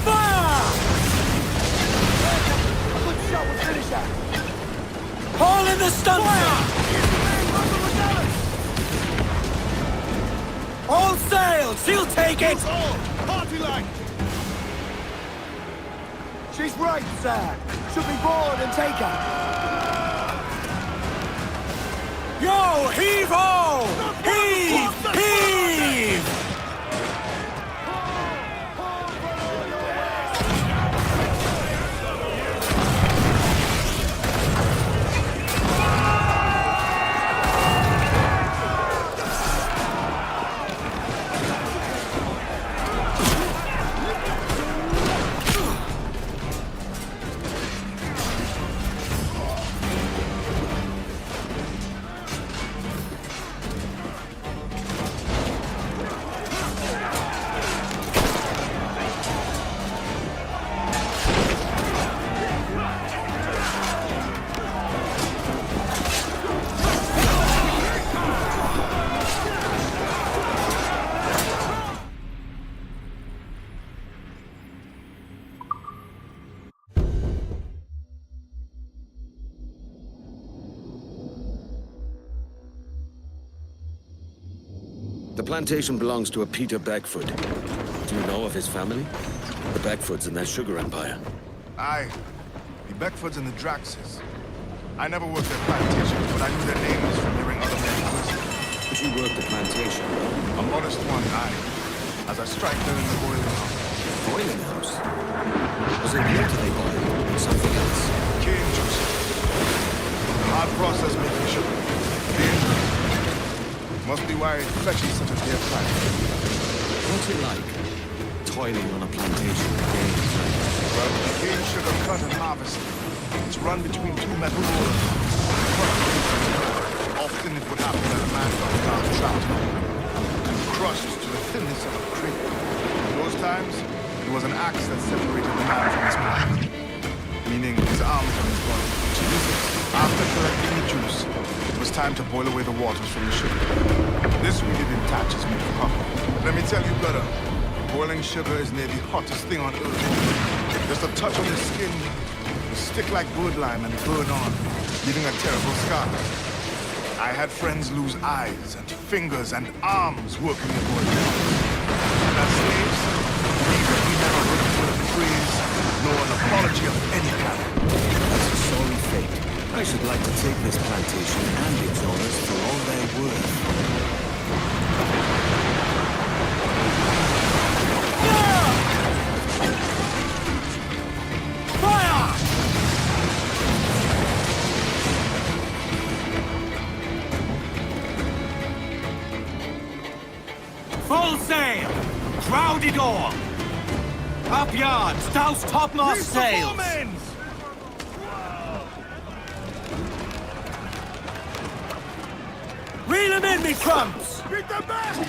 Fire! A good shot will finish that. Haul in the stunsail! All sail! She'll take it! Party line! She's right, sir. Should be board and take her. Yo, heave-ho! Heave! Heave!
The plantation belongs to a Peter Beckford. Do you know of his family? The Beckfords and their sugar empire.
Aye. The Beckfords and the Draxes. I never worked their plantations, but I knew their names from hearing other men curse them.
But you worked the plantation?
A modest one, aye. As a striker in the boiling house.
Boiling house? Was it water they boiled? Something else?
Cane juice. A hard process making sugar. Dangerous. Must be why it fetches such a dear price.
What's it like? Toiling on a plantation day and night?
Well, the cane sugar cut and harvested. It's run between two metal rollers. Often it would happen that a man got his arm trapped and crushed to the thinness of a cream. In those times, it was an axe that separated the man from his plant, meaning his arm from his body. After collecting the juice, it was time to boil away the waters from the sugar. This we did in thatches made of cotton. Let me tell you, brother, boiling sugar is near the hottest thing on earth. Just a touch on the skin will stick like birdlime and burn on, leaving a terrible scar. I had friends lose eyes and fingers and arms working in boiling house. And as slaves, believe that we never heard a word of praise, nor an apology of any kind.
That's a sorry fate. I should like to take this plantation and its owners for all they're worth.
Full sail! Crowd it all! Up yards, douse topmast sails!
Reel him in, me crumbs!
Beat them back!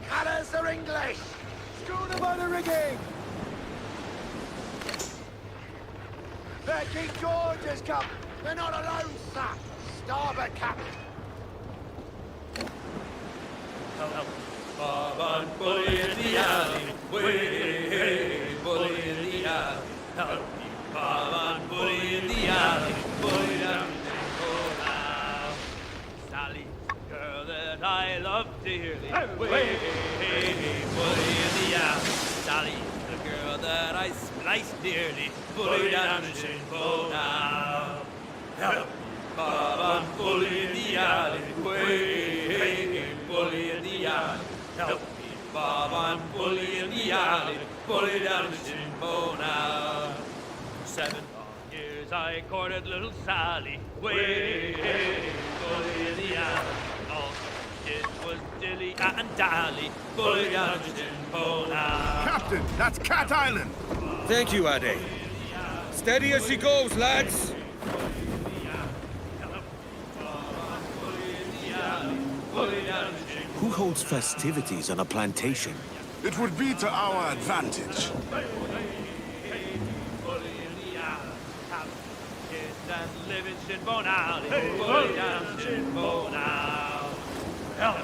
Colours are English!
Schooner by the rigging!
There, King George has come! They're not alone, sir! Starboard, Captain!
Bob and bully in the alley, way, bully in the alley. Help me, Bob and bully in the alley, bully down the now. Sally, girl that I love dearly, way, bully in the alley. Sally, the girl that I slice dearly, bully down the shingle now. Help me, Bob and bully in the alley, way, bully in the alley. Help me, Bob, I'm bully in the alley, bully down the shingle now. 7 long years I courted little Sally, way, bully in the alley. All she did was dilly and dally, bully down the shingle now.
Captain, that's Cat Island.
Thank you, Ade. Steady as she goes, lads. Who holds festivities on a plantation?
It would be to our advantage.
And live in Shinbone Alley, bully down Shinbone now. Help me,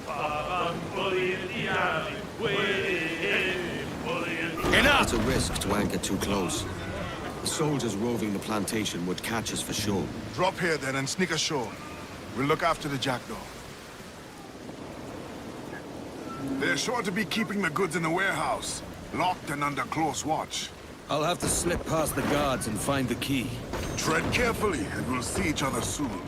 Bob, I'm bully in the alley, way, bully in the alley.
Enough! It's a risk to anchor too close. The soldiers roving the plantation would catch us for sure.
Drop here then and sneak ashore. We'll look after the jackdaw. They're sure to be keeping the goods in the warehouse, locked and under close watch.
I'll have to slip past the guards and find the key.
Tread carefully, and we'll see each other soon.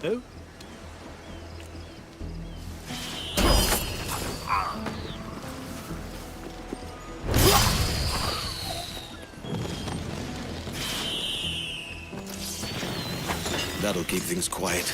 Who?
That'll keep things quiet.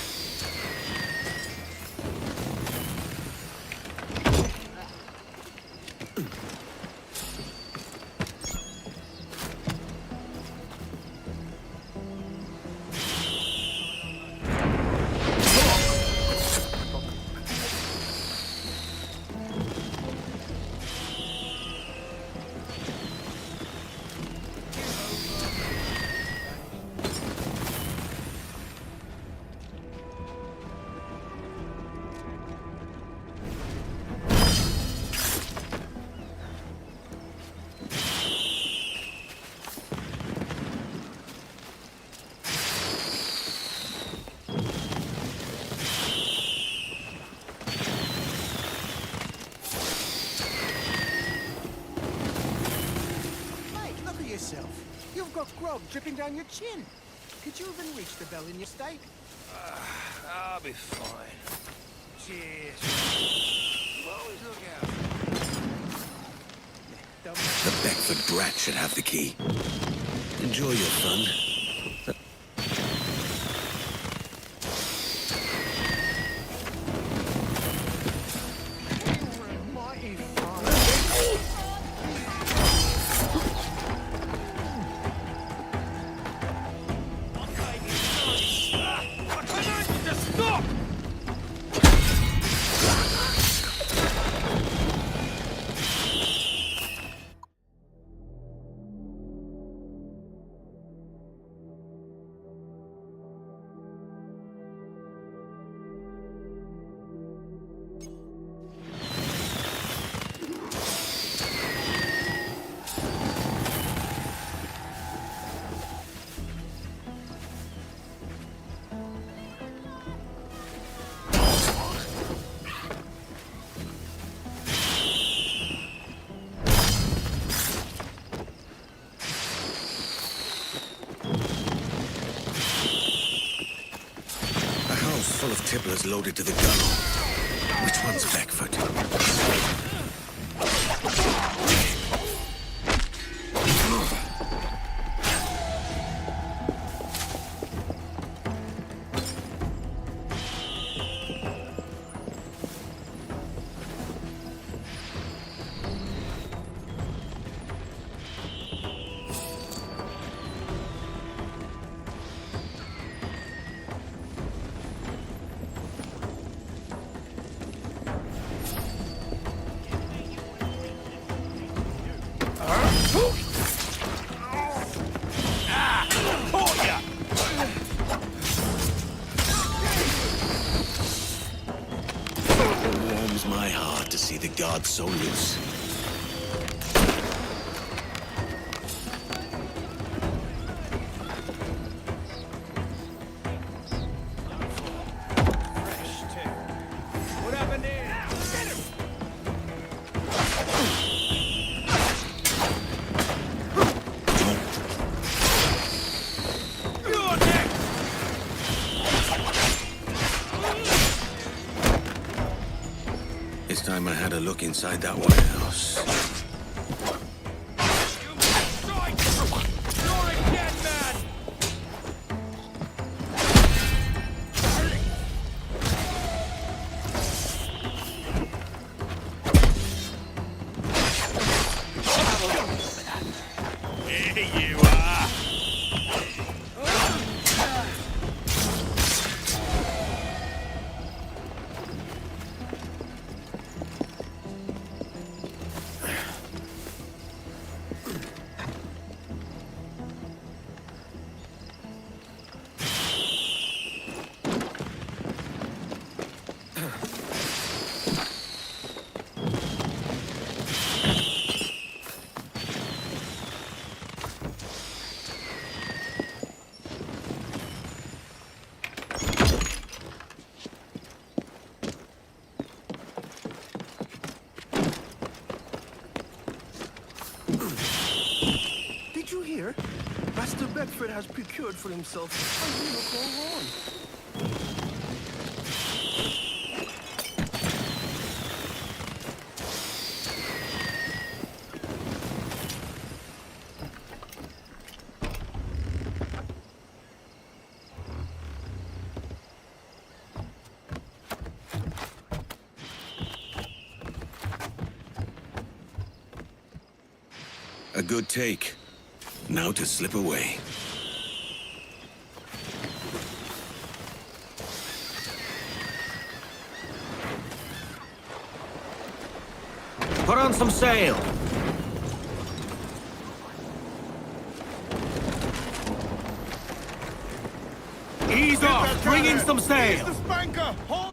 got grog dripping down your chin. Could you even reach the bell in your state?
I'll be fine. Cheers. Always look out.
The Beckford brat should have the key. Enjoy your fun. Full of tipplers loaded to the gunwale. Which one's Beckford? My heart to see the gods so loose.
What happened there? Get him! You're next!
It's time I had a look inside that White House.
You're again, man! Here you are!
Did you hear? Master Beckford has procured for himself a unicorn horn.
A good take. Now to slip away.
Put on some sail. Ease off. Bring in some sail.
Here's the spanker. Hold